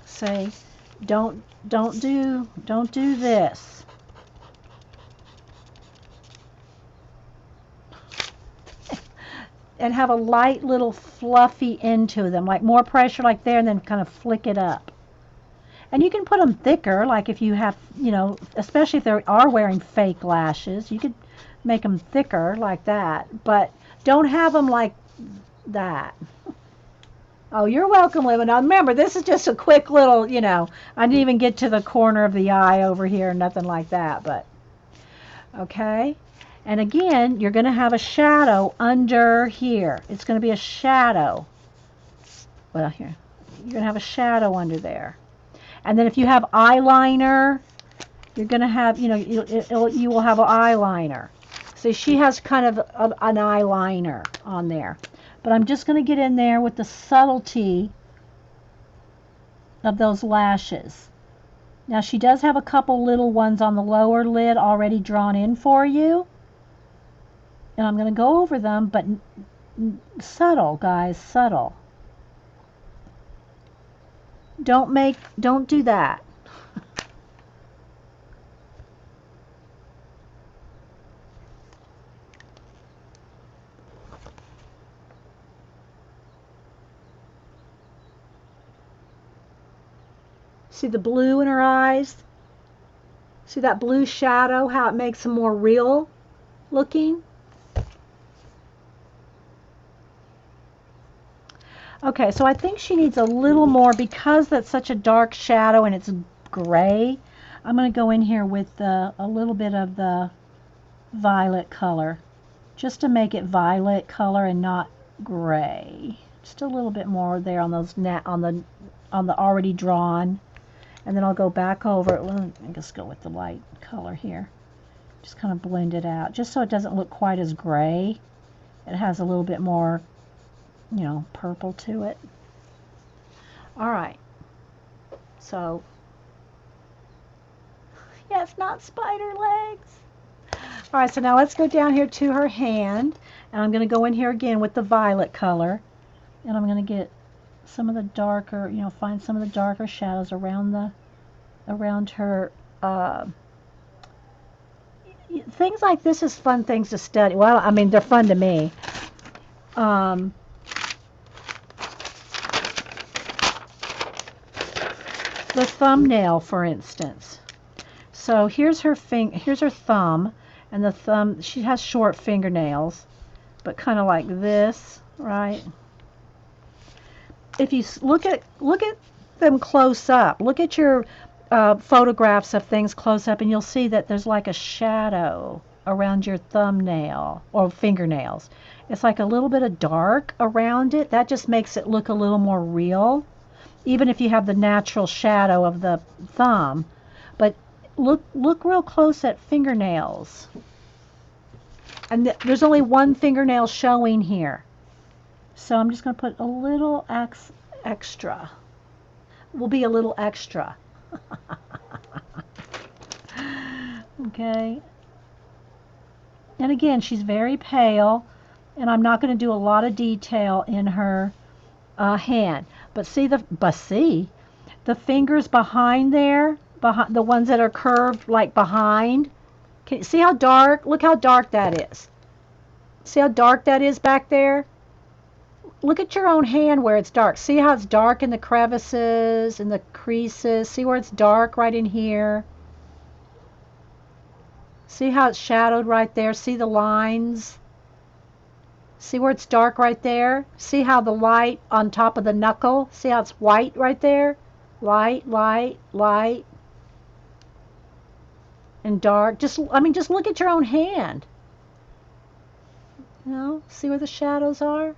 say, don't do this. And have a light little fluffy into them, like more pressure like there, and then kind of flick it up. And you can put them thicker, like if you have, especially if they are wearing fake lashes, you could make them thicker like that, but don't have them like that. Oh, you're welcome, Living. Now remember, this is just a quick little, I didn't even get to the corner of the eye over here, nothing like that, but okay. And again, you're going to have a shadow under here. It's going to be a shadow. Well, here. You're going to have a shadow under there. And then if you have eyeliner, you're going to have, you will have an eyeliner. So she has kind of an eyeliner on there. But I'm just going to get in there with the subtlety of those lashes. Now she does have a couple little ones on the lower lid already drawn in for you. And I'm going to go over them, but subtle, guys, subtle. Don't do that. See the blue in her eyes? See that blue shadow, how it makes them more real looking? Okay, so I think she needs a little more, because that's such a dark shadow and it's gray, I'm going to go in here with a little bit of the violet color, just to make it violet color and not gray. Just a little bit more there on those on the already drawn, and then I'll go back over it. Well, I guess go with the light color here. Just kind of blend it out, just so it doesn't look quite as gray. It has a little bit more, you know, purple to it. All right. So, yeah, it's not spider legs. All right, so now let's go down here to her hand, and I'm going to go in here again with the violet color, and I'm going to get some of the darker, you know, find some of the darker shadows around her. Things like this is fun things to study. Well, I mean, they're fun to me. The thumbnail, for instance. So here's her thumb, and the thumb, she has short fingernails, but kind of like this, right? If you look at them close up, look at your photographs of things close up, and you'll see that there's like a shadow around your thumbnail or fingernails. It's like a little bit of dark around it. That just makes it look a little more real, even if you have the natural shadow of the thumb. But look real close at fingernails. And there's only one fingernail showing here. So I'm just going to put a little extra. Will be a little extra. Okay. And again, she's very pale, and I'm not going to do a lot of detail in her hand. But see the fingers behind there, behind the ones that are curved like behind. Can you see how dark? Look how dark that is. See how dark that is back there? Look at your own hand where it's dark. See how it's dark in the crevices and the creases. See where it's dark right in here. See how it's shadowed right there. See the lines. See where it's dark right there. See how the light on top of the knuckle. See how it's white right there. Light, light, light, and dark. Just look at your own hand. You know, see where the shadows are.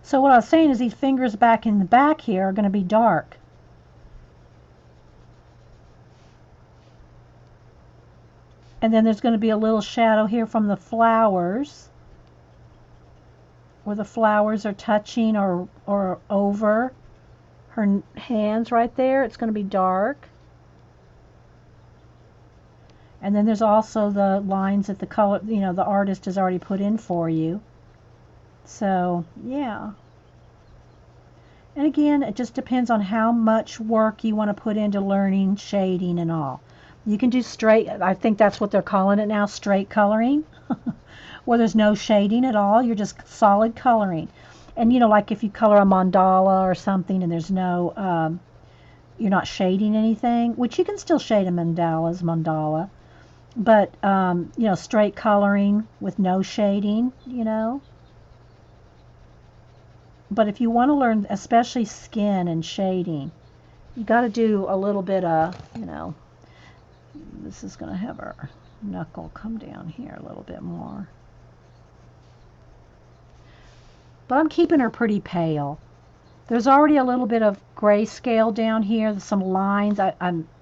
So what I was saying is these fingers back in the back here are going to be dark. And then there's going to be a little shadow here from the flowers, where the flowers are touching or over her hands right there. It's going to be dark. And then there's also the lines that the color, you know, the artist has already put in for you. So, yeah. And again, it just depends on how much work you want to put into learning shading and all. You can do straight, I think that's what they're calling it now, straight coloring, where there's no shading at all. You're just solid coloring. And, you know, like if you color a mandala or something and there's no, you're not shading anything, which you can still shade a mandala. But, you know, straight coloring with no shading, you know. But if you want to learn, especially skin and shading, you got to do a little bit of, you know, this is going to have our knuckle come down here a little bit more. But I'm keeping her pretty pale. There's already a little bit of grayscale down here. There's some lines.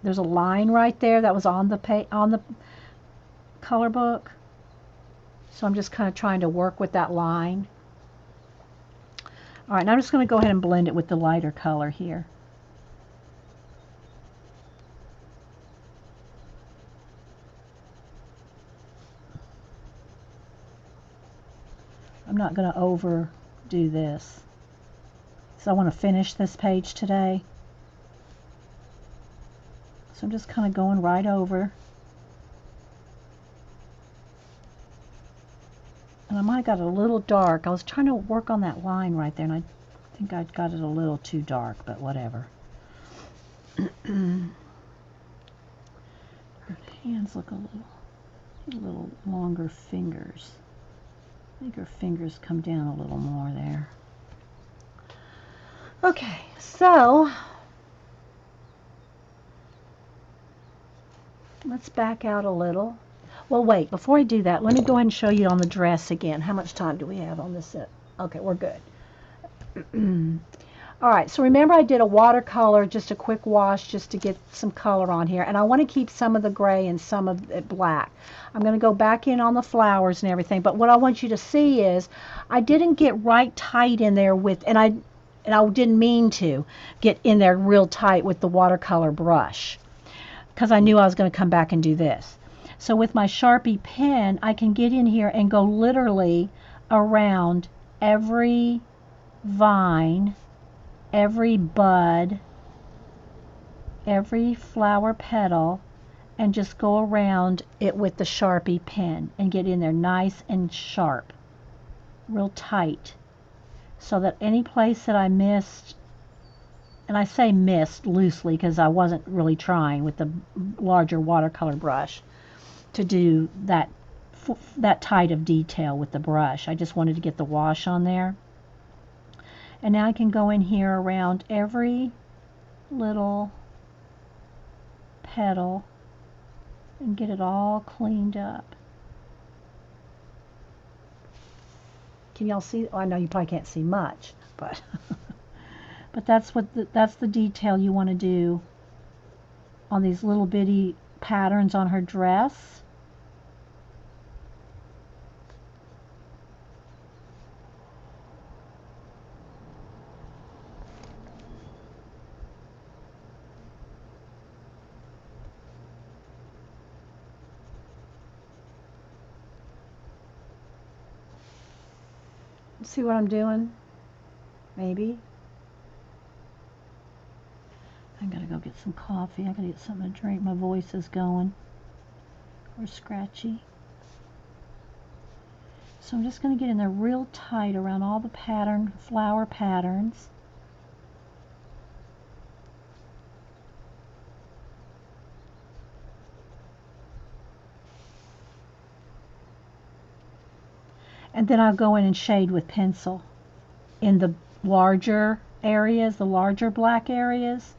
There's a line right there that was on the color book. So I'm just kind of trying to work with that line. All right, now I'm just going to go ahead and blend it with the lighter color here. I'm not going to overdo this. So I want to finish this page today. So I'm just kind of going right over. And I might have got it a little dark. I was trying to work on that line right there, and I think I got it a little too dark, but whatever. Her hands look a little... little longer fingers. Make her fingers come down a little more there. Okay, so let's back out a little. Well, wait, before I do that, let me go ahead and show you on the dress again. How much time do we have on this set? Okay, we're good. All right, so remember I did a watercolor, just a quick wash just to get some color on here. And I want to keep some of the gray and some of it black. I'm going to go back in on the flowers and everything. But what I want you to see is I didn't get right tight in there with, and I didn't mean to get in there real tight with the watercolor brush, because I knew I was going to come back and do this. So with my Sharpie pen, I can get in here and go literally around every vine, every bud, every flower petal, and just go around it with the Sharpie pen and get in there nice and sharp, real tight, so that any place that I missed, and I say missed loosely because I wasn't really trying with the larger watercolor brush to do that tight of detail with the brush. I just wanted to get the wash on there. And now I can go in here around every little petal and get it all cleaned up. Can y'all see? Oh, I know you probably can't see much, but but that's the detail you want to do on these little bitty patterns on her dress. See what I'm doing? Maybe. I gotta go get some coffee. I gotta get something to drink. My voice is going. Or scratchy. So I'm just gonna get in there real tight around all the flower patterns. And then I'll go in and shade with pencil in the larger areas, the larger black areas.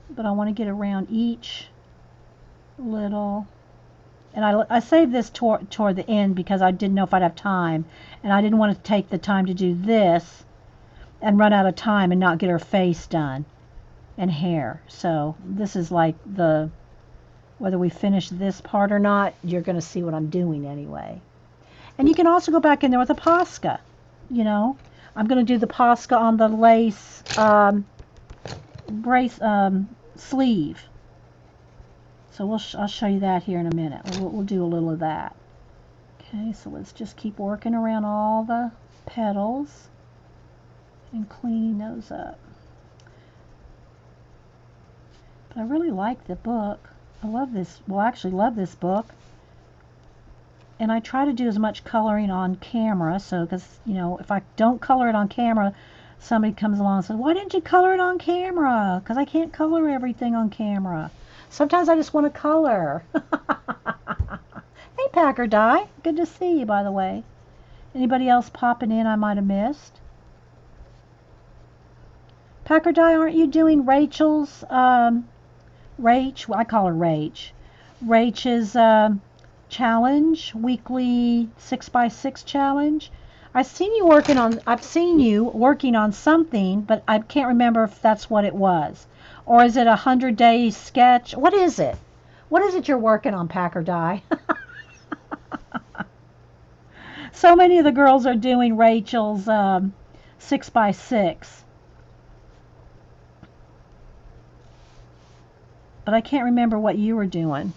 But I want to get around each little, and I saved this toward the end because I didn't know if I'd have time, and I didn't want to take the time to do this and run out of time and not get her face done and hair. So this is like whether we finish this part or not, you're going to see what I'm doing anyway. And you can also go back in there with a Posca. You know, I'm going to do the Posca on the lace sleeve. So I'll show you that here in a minute. We'll do a little of that. Okay, so let's just keep working around all the petals and cleaning those up. But I really like the book. I love this. Well, I actually love this book. And I try to do as much coloring on camera, so because, you know, if I don't color it on camera, somebody comes along and says, why didn't you color it on camera? Because I can't color everything on camera. Sometimes I just want to color. Hey, Packer Die. Good to see you, by the way. Anybody else popping in I might have missed? Packer Die, aren't you doing Rachel's, Rach? Well, I call her Rach. Rach's, challenge, weekly 6x6 challenge. I've seen you working on something, but I can't remember if that's what it was. Or is it a 100-day sketch? What is it? What is it you're working on, Packer Die? So many of the girls are doing Rachel's 6x6. But I can't remember what you were doing.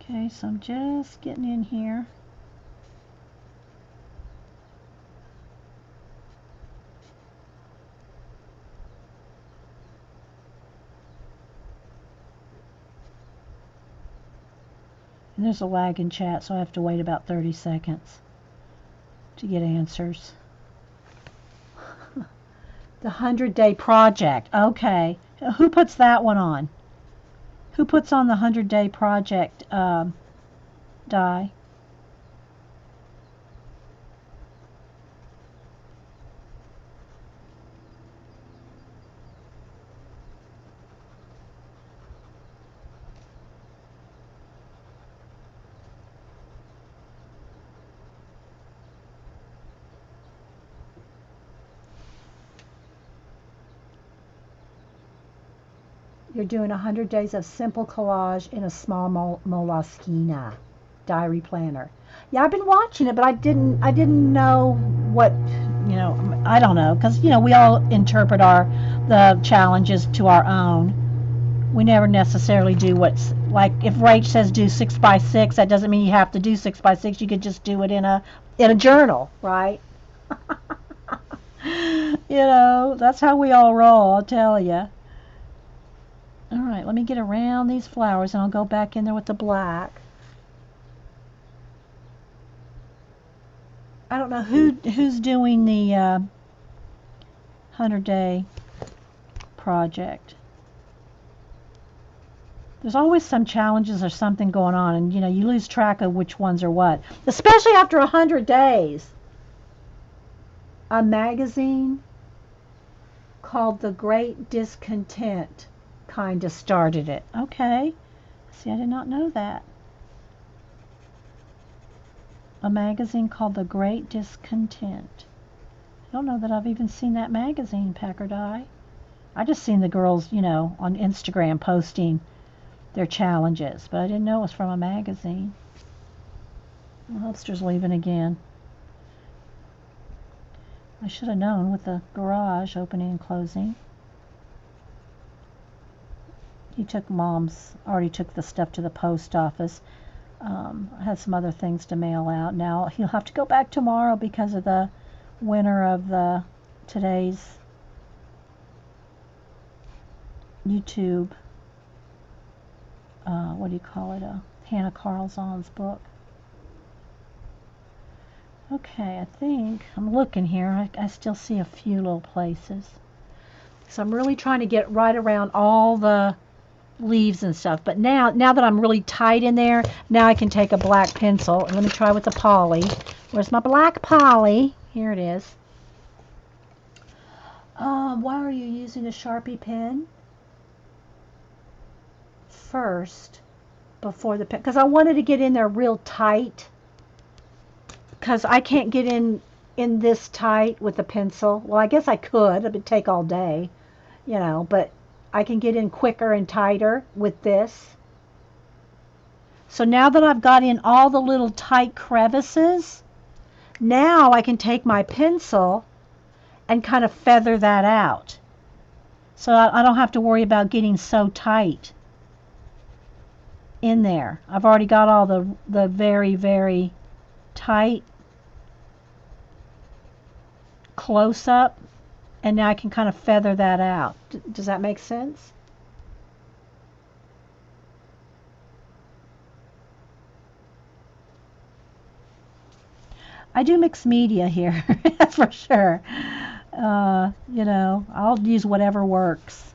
Okay, so I'm just getting in here. And there's a lag in chat, so I have to wait about 30 seconds to get answers. The 100-day project. Okay. Who puts that one on? Who puts on the 100-day project, Di? You're doing 100 days of simple collage in a small Moleskine diary planner. Yeah, I've been watching it, but I didn't know what, I don't know, because, we all interpret the challenges to our own. We never necessarily do what's, like, if Rach says do 6 by 6, that doesn't mean you have to do 6 by 6. You could just do it in a journal, right? That's how we all roll, I'll tell you. All right, let me get around these flowers and I'll go back in there with the black. I don't know who's doing the 100-day project. There's always some challenges or something going on, and you lose track of which ones are what, especially after 100 days. A magazine called The Great Discontent kind of started it. Okay. See, I did not know that. A magazine called The Great Discontent. I don't know that I've even seen that magazine, Packard Eye. I just seen the girls, on Instagram posting their challenges, but I didn't know it was from a magazine. The Hubster's leaving again. I should have known with the garage opening and closing. He already took the stuff to the post office. I had some other things to mail out. Now he'll have to go back tomorrow because of the winner of today's YouTube, what do you call it, Hannah Carlzon's book. Okay, I think, I'm looking here, I still see a few little places. So I'm really trying to get right around all the leaves and stuff. But now that I'm really tight in there, now I can take a black pencil. And let me try with the poly. Where's my black poly? Here it is. Why are you using a Sharpie pen first before the pen? Because I wanted to get in there real tight. Because I can't get in this tight with the pencil. Well, I guess I could. It would take all day, but I can get in quicker and tighter with this. So now that I've got in all the little tight crevices, now I can take my pencil and kind of feather that out. So I don't have to worry about getting so tight in there. I've already got all the very, very tight close up, and now I can kind of feather that out. Does that make sense? I do mix media here, that's for sure. I'll use whatever works.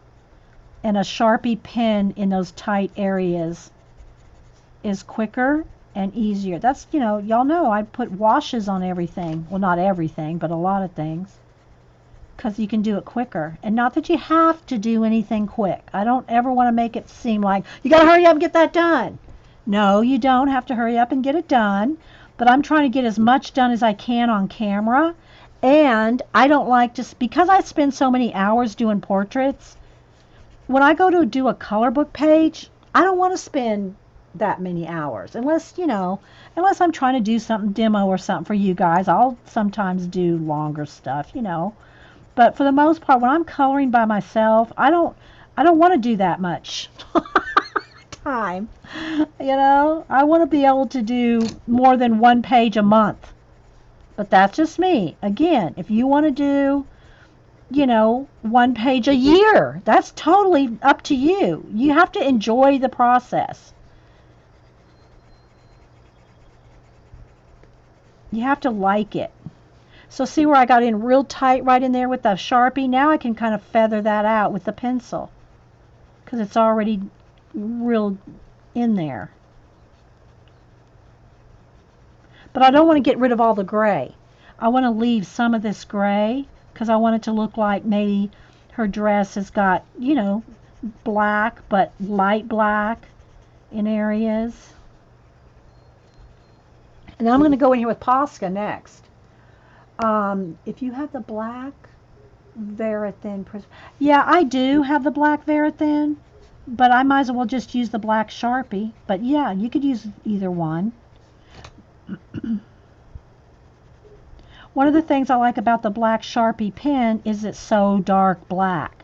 And a Sharpie pen in those tight areas is quicker and easier. That's, y'all know I put washes on everything. Well, not everything, but a lot of things. Because you can do it quicker. And not that you have to do anything quick. I don't ever want to make it seem like you got to hurry up and get that done. No, you don't have to hurry up and get it done. But I'm trying to get as much done as I can on camera. And I don't like just because I spend so many hours doing portraits. When I go to do a color book page, I don't want to spend that many hours unless I'm trying to do something demo or something for you guys. I'll sometimes do longer stuff, but for the most part, when I'm coloring by myself, I don't want to do that much time. I want to be able to do more than one page a month. But that's just me. Again, if you want to do, one page a year, that's totally up to you. You have to enjoy the process. You have to like it. So see where I got in real tight right in there with the Sharpie? Now I can kind of feather that out with the pencil because it's already real in there. But I don't want to get rid of all the gray. I want to leave some of this gray because I want it to look like maybe her dress has got, you know, black but light black in areas. And then I'm going to go in here with Posca next. If you have the black Verithin, yeah, I do have the black Verithin, but I might as well just use the black Sharpie. But yeah, you could use either one. One of the things I like about the black Sharpie pen is it's so dark black.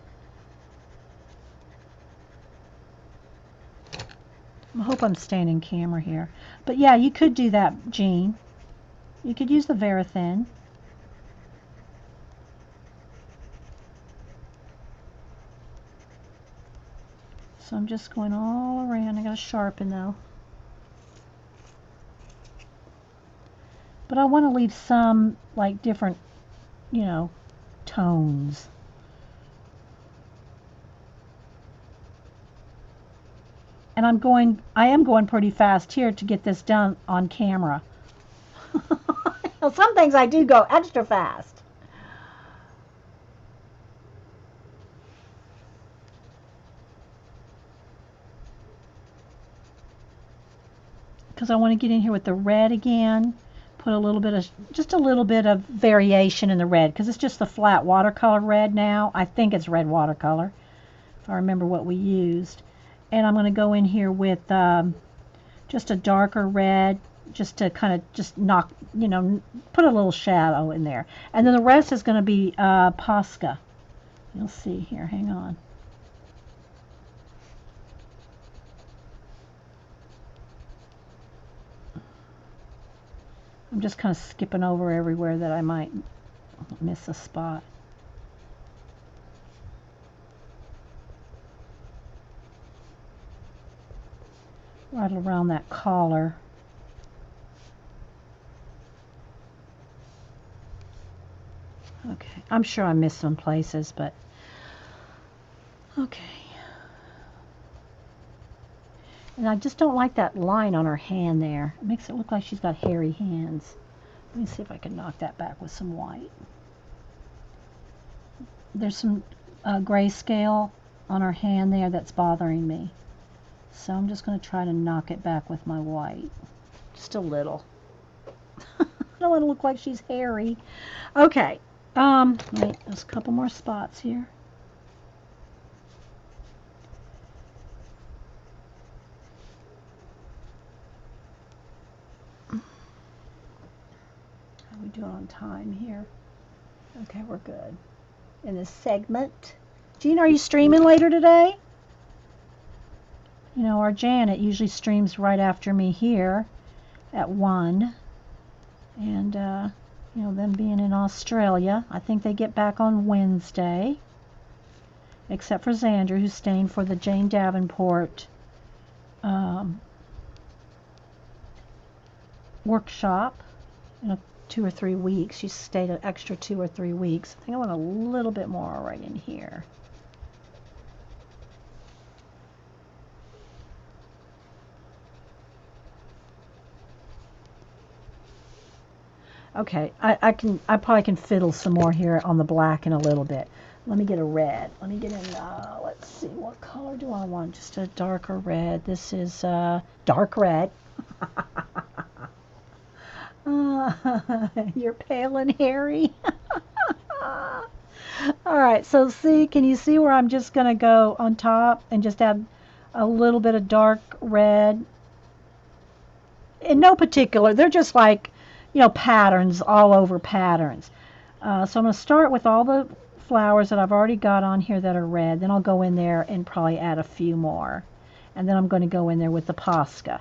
I hope I'm staying in camera here. But yeah, you could do that, Jean. You could use the Verithin. So I'm just going all around. I gotta sharpen though. But I want to leave some like different, you know, tones. And I am going pretty fast here to get this done on camera. Well, some things I do go extra fast. Because I want to get in here with the red again. Put a little bit of, just a little bit of variation in the red. Because it's just the flat watercolor red now. I think it's red watercolor. If I remember what we used. And I'm going to go in here with just a darker red. Just to kind of just knock, you know, put a little shadow in there. And then the rest is going to be Posca. You'll see here. Hang on. I'm just kind of skipping over everywhere that I might miss a spot. Right around that collar. Okay, I'm sure I missed some places, but okay. And I just don't like that line on her hand there. It makes it look like she's got hairy hands. Let me see if I can knock that back with some white. There's some grayscale on her hand there that's bothering me. So I'm just going to try to knock it back with my white. Just a little. I don't want to look like she's hairy. Okay. Wait, there's a couple more spots here. How are we doing on time here? Okay, we're good. In this segment. Jean, are you streaming later today? You know, our Janet usually streams right after me here at 1. And, you know, them being in Australia, I think they get back on Wednesday. Except for Xander, who's staying for the Jane Davenport workshop in 2 or 3 weeks. She stayed an extra 2 or 3 weeks. I think I want a little bit more right in here. Okay, I probably can fiddle some more here on the black in a little bit. Let me get a red. Let me get in, let's see, what color do I want? Just a darker red. This is dark red. You're pale and hairy. All right, so see, can you see where I'm just going to go on top and just add a little bit of dark red? In no particular, they're just like, you know, patterns, all over patterns. So I'm going to start with all the flowers that I've already got on here that are red. Then I'll go in there and probably add a few more. And then I'm going to go in there with the Posca.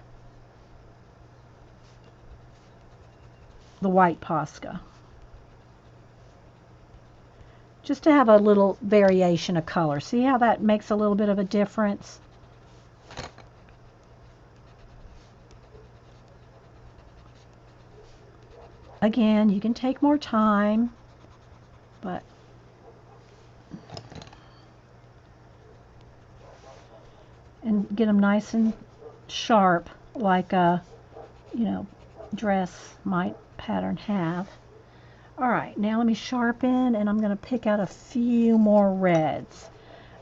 The white Posca. Just to have a little variation of color. See how that makes a little bit of a difference? Again, you can take more time, but and get them nice and sharp like a, you know, dress might pattern have. All right, now let me sharpen, and I'm going to pick out a few more reds.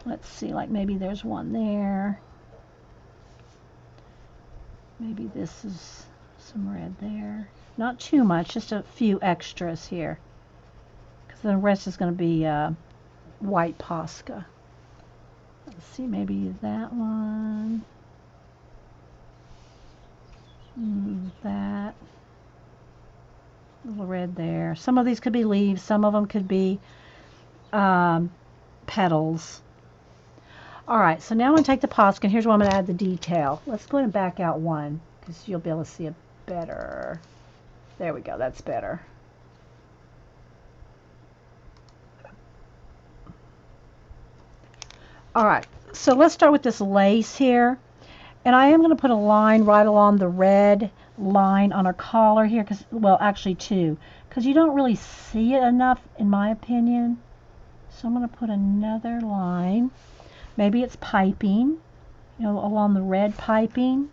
Let's see, like maybe there's one there. Maybe this is some red there. Not too much, just a few extras here. Because the rest is going to be white Posca. Let's see, maybe that one. That. Little red there. Some of these could be leaves. Some of them could be petals. All right, so now I'm going to take the Posca, and here's where I'm going to add the detail. Let's go ahead and back out one, because you'll be able to see it better. There we go, that's better. All right, so let's start with this lace here. And I am going to put a line right along the red line on her collar here, because, well, actually two, because you don't really see it enough, in my opinion. So I'm going to put another line. Maybe it's piping, you know, along the red piping.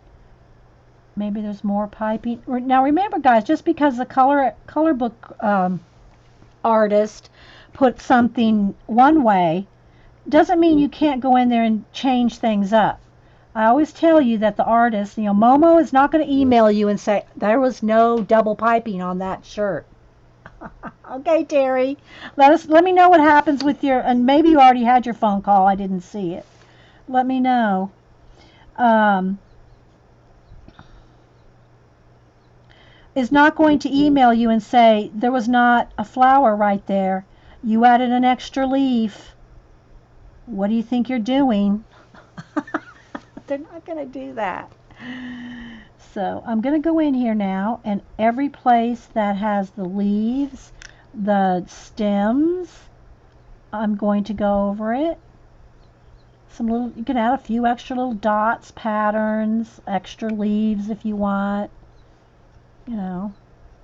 Maybe there's more piping. Now remember, guys, just because the color book artist put something one way, doesn't mean you can't go in there and change things up. I always tell you that the artist, you know, Momo is not going to email you and say, there was no double piping on that shirt. Okay, Terry, let me know what happens with your, and maybe you already had your phone call, I didn't see it. Let me know. Is not going to email you and say, there was not a flower right there. You added an extra leaf. What do you think you're doing? They're not going to do that. So I'm going to go in here now, and every place that has the leaves, the stems, I'm going to go over it. Some little, you can add a few extra little dots, patterns, extra leaves if you want. You know,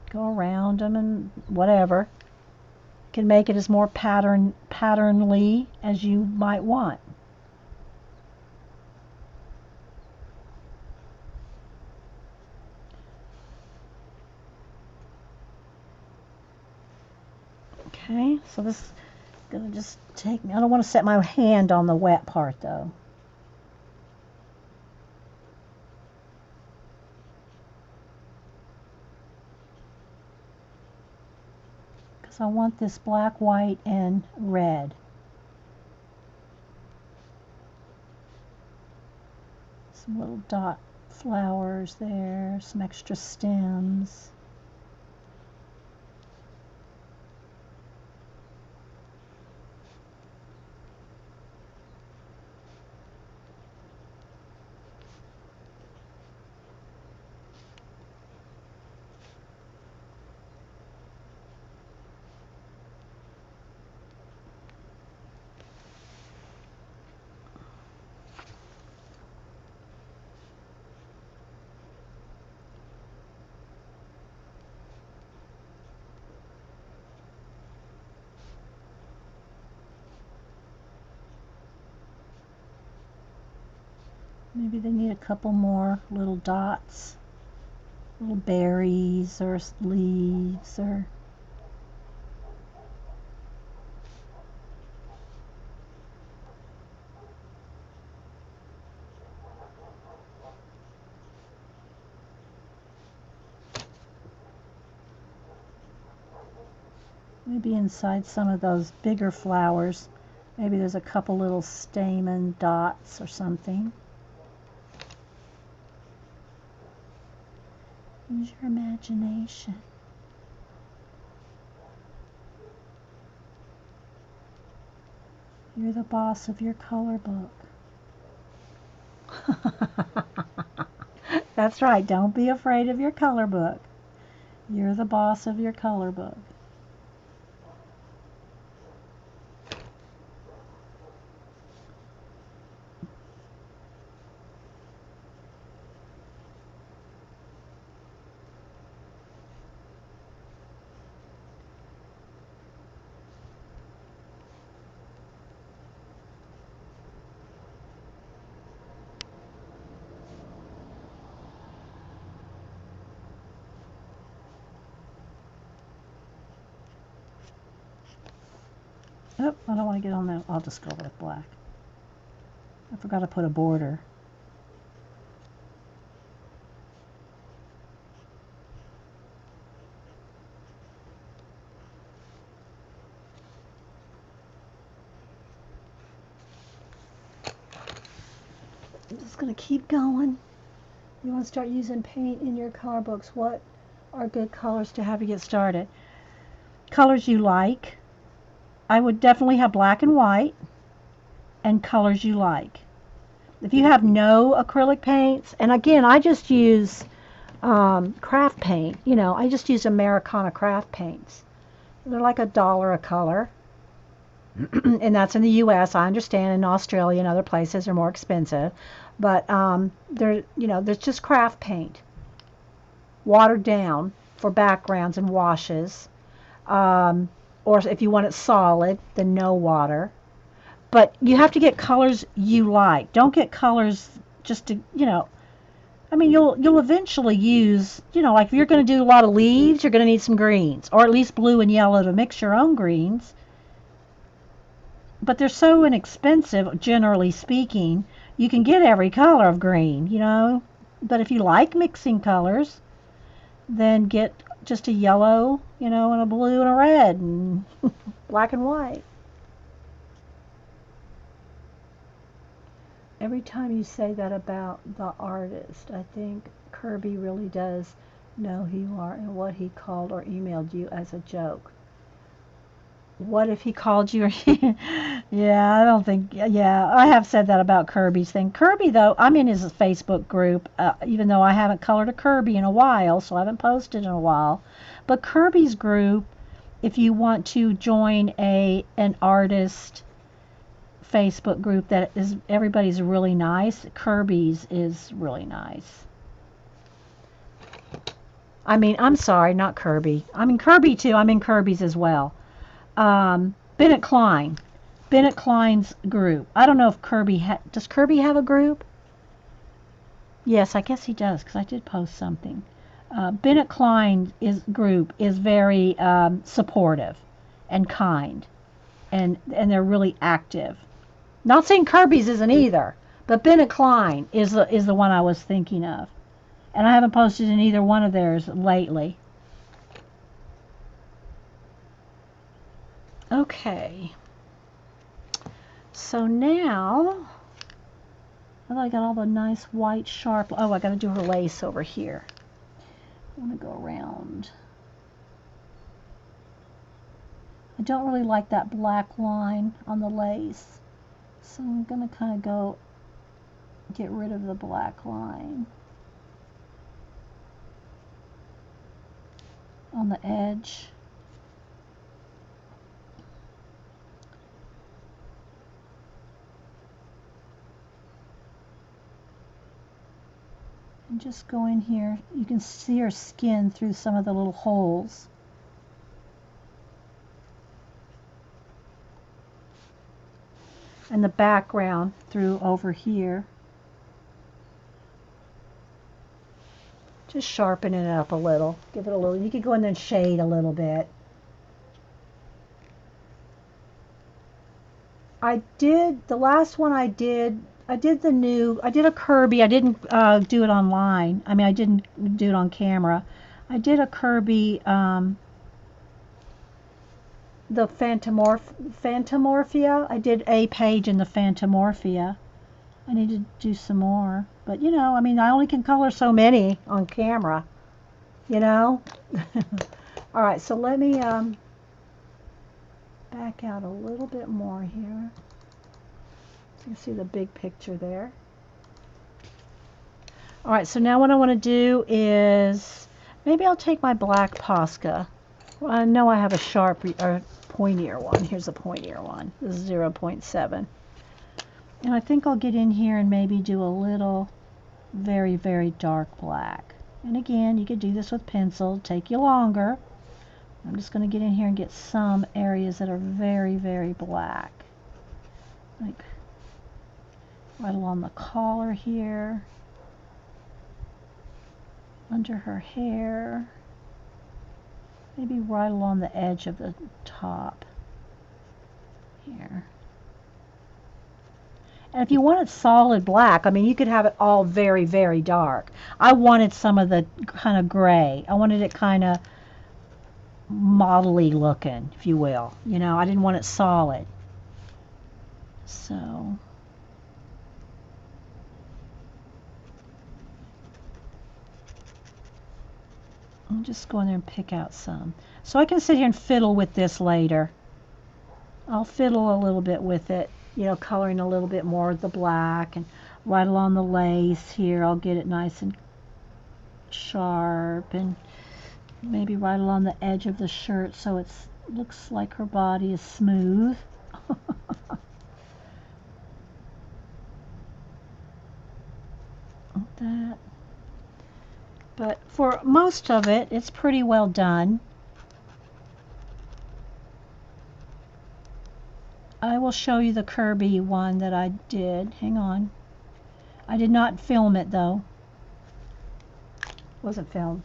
go around them and whatever. You can make it as more patternly as you might want. Okay, so this is going to just take me, I don't want to set my hand on the wet part though. Because I want this black, white, and red. Some little dot flowers there, some extra stems. Maybe they need a couple more little dots, little berries or leaves or maybe inside some of those bigger flowers. Maybe there's a couple little stamen dots or something. Use your imagination. You're the boss of your color book. That's right. Don't be afraid of your color book. You're the boss of your color book. Oh, I don't want to get on that. I'll just go with black. I forgot to put a border. I'm just going to keep going. You want to start using paint in your color books. What are good colors to have you get started? Colors you like. I would definitely have black and white, and colors you like. If you have no acrylic paints, and again, I just use craft paint. You know, I just use Americana craft paints. They're like $1 a color. And that's in the U.S. I understand in Australia and other places they're more expensive, but there's just craft paint, watered down for backgrounds and washes, or if you want it solid, then no water. But you have to get colors you like. Don't get colors just to I mean, you'll eventually use, like if you're going to do a lot of leaves, you're going to need some greens, or at least blue and yellow to mix your own greens. But they're so inexpensive, generally speaking. You can get every color of green, But if you like mixing colors, then get just a yellow, and a blue and a red and black and white. Every time you say that about the artist, I think Kirby really does know who you are and what he called or emailed you as a joke. What if he called you? Yeah, I don't think. Yeah, I have said that about Kirby's thing. Kirby, though, I'm in his Facebook group, even though I haven't colored a Kirby in a while, so I haven't posted in a while. But Kirby's group, if you want to join an artist Facebook group that is everybody's really nice, Kirby's is really nice. I mean, I'm sorry, not Kirby. I mean Kirby too. I'm in Kirby's as well. Bennett Klein. Bennett Klein's group. I don't know if does Kirby have a group? Yes, I guess he does because I did post something. Bennett Klein's group is very supportive and kind, and they're really active. Not saying Kirby's isn't either, but Bennett Klein is the one I was thinking of, and I haven't posted in either one of theirs lately. Okay. So now, I got all the nice white sharp. Oh, I got to do her lace over here. I want to go around. I don't really like that black line on the lace, so I'm going to kind of get rid of the black line on the edge. And just go in here. You can see her skin through some of the little holes. And the background through over here. Just sharpen it up a little. Give it a little. You could go in and shade a little bit. The last one I did a Kirby. I didn't do it online. I mean, I didn't do it on camera. I did a Kirby, the Phantomorphia. I did a page in the Phantomorphia. I need to do some more. But, I mean, I only can color so many on camera, All right, so let me back out a little bit more here. So you can see the big picture there. All right, so now what I want to do is maybe I'll take my black Posca. Well, I know I have a sharp or pointier one. Here's a pointier one. This is 0.7. And I think I'll get in here and maybe do a little very, very dark black. And again, you could do this with pencil. Take you longer. I'm just going to get in here and get some areas that are very, very black. Like right along the collar here. Under her hair. Maybe right along the edge of the top. Here. And if you wanted solid black, I mean, you could have it all very, very dark. I wanted some of the kind of gray. I wanted it kind of modelly looking, if you will. You know, I didn't want it solid. So I'm just going there and pick out some. So I can sit here and fiddle with this later. I'll fiddle a little bit with it, you know, coloring a little bit more of the black, and right along the lace here, I'll get it nice and sharp, and maybe right along the edge of the shirt so it looks like her body is smooth. Like that. But for most of it, it's pretty well done. I will show you the Kirby one that I did. Hang on. I did not film it though. Wasn't filmed.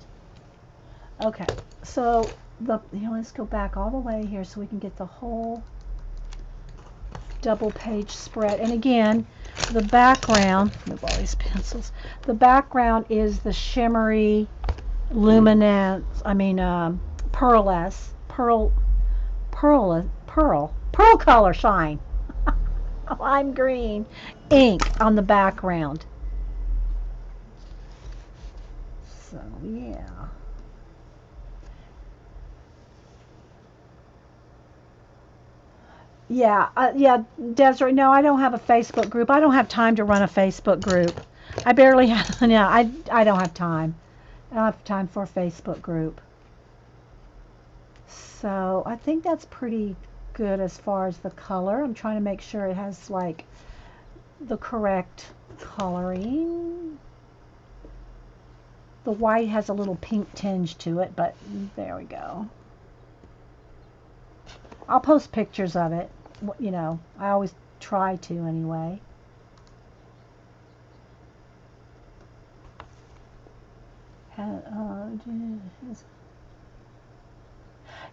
Okay, so let's go back all the way here so we can get the whole double page spread. And again, the background, move all these pencils. The background is the shimmery luminance, pearl color shine. Lime green ink on the background. So yeah. Yeah, Desiree, no, I don't have a Facebook group. I don't have time to run a Facebook group. I barely have, no, I don't have time. I don't have time for a Facebook group. So I think that's pretty good as far as the color. I'm trying to make sure it has like the correct coloring. The white has a little pink tinge to it, but there we go. I'll post pictures of it. You know, I always try to anyway.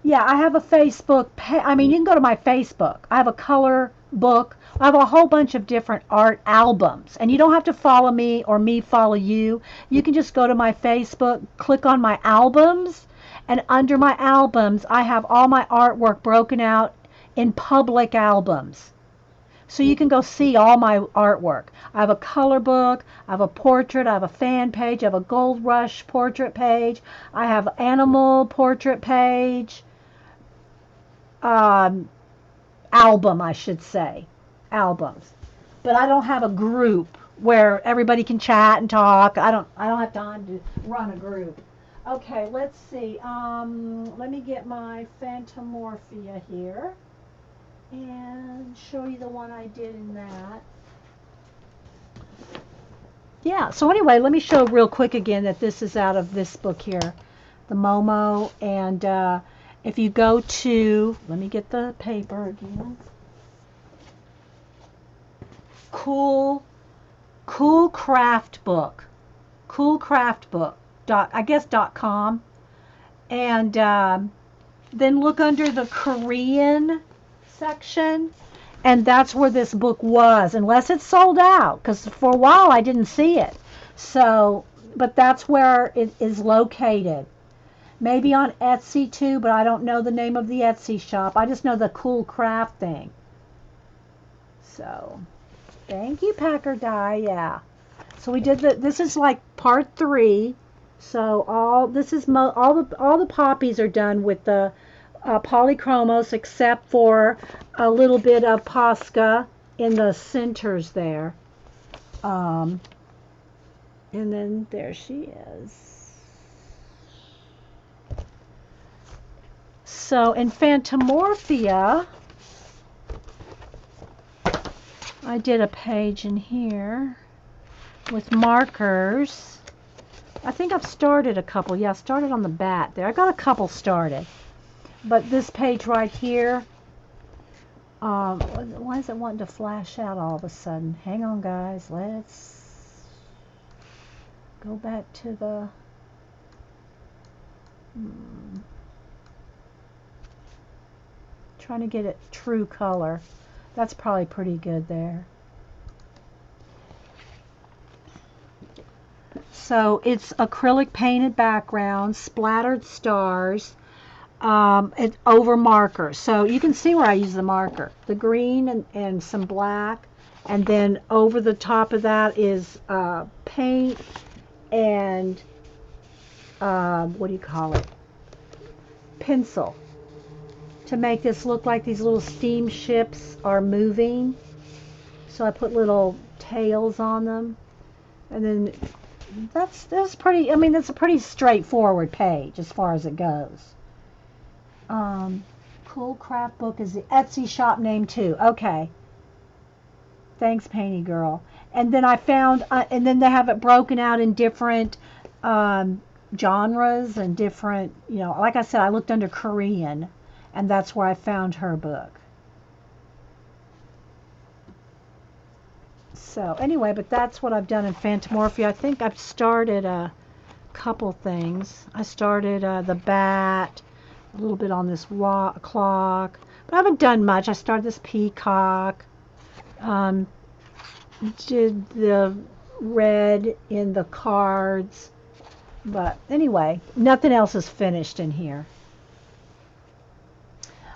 Yeah, I have a Facebook page. I mean, you can go to my Facebook. I have a color book. I have a whole bunch of different art albums. And you don't have to follow me or me follow you. You can just go to my Facebook, click on my albums, and under my albums, I have all my artwork broken out in public albums. So you can go see all my artwork. I have a color book, I have a portrait, I have a fan page, I have a Gold Rush portrait page, I have animal portrait page, album, I should say, albums. But I don't have a group where everybody can chat and talk. I don't have time to run a group. Okay, let's see. Let me get my Phantomorphia here and show you the one I did in that. Yeah, so anyway, let me show real quick again that this is out of this book here, the MOMO. And if you go to, let me get the paper again. Cool Craft Book. Cool Craft Book. .com. And then look under the Korean section, and that's where this book was, unless it's sold out, because for a while I didn't see it. So, but that's where it is located. Maybe on Etsy too, but I don't know the name of the Etsy shop. I just know the Cool Craft thing. So, thank you, Packer Die. Yeah. So we did this is like part 3. So all the poppies are done with the polychromos, except for a little bit of Posca in the centers there. And then there she is. So in Phantomorphia, I did a page in here with markers. I think I've started a couple. Yeah, I started on the bat there. I got a couple started. But this page right here, why is it wanting to flash out all of a sudden? Hang on, guys. Let's go back to the... trying to get it true color. That's probably pretty good there. So it's acrylic painted background, splattered stars, it's over markers. So you can see where I use the marker. The green and some black. And then over the top of that is paint and, what do you call it? Pencil. To make this look like these little steamships are moving. So I put little tails on them. And then that's pretty, I mean, that's a pretty straightforward page as far as it goes. Cool Craft Book is the Etsy shop name too. Okay. Thanks, Painty Girl. And then I found, and then they have it broken out in different genres and different, you know, like I said, I looked under Korean, and that's where I found her book. So anyway, but that's what I've done in Phantomorphia. I think I've started a couple things. I started the bat, a little bit on this clock, but I haven't done much. I started this peacock, did the red in the cards, but anyway, nothing else is finished in here.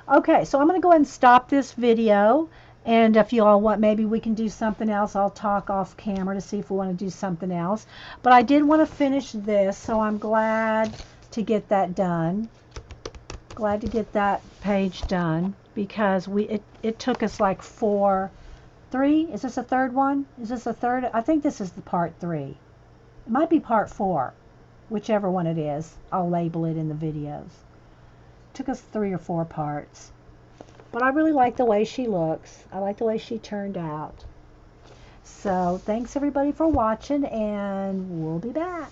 Okay, so I'm going to go ahead and stop this video, and if you all want, maybe we can do something else. I'll talk off camera to see if we want to do something else, but I did want to finish this, so I'm glad to get that done. Glad to get that page done, because it took us like 3. Is this a third one? Is this a third? I think this is the part 3. It might be part 4. Whichever one it is, I'll label it in the videos. It took us 3 or 4 parts. But I really like the way she looks. I like the way she turned out. So thanks everybody for watching, and we'll be back.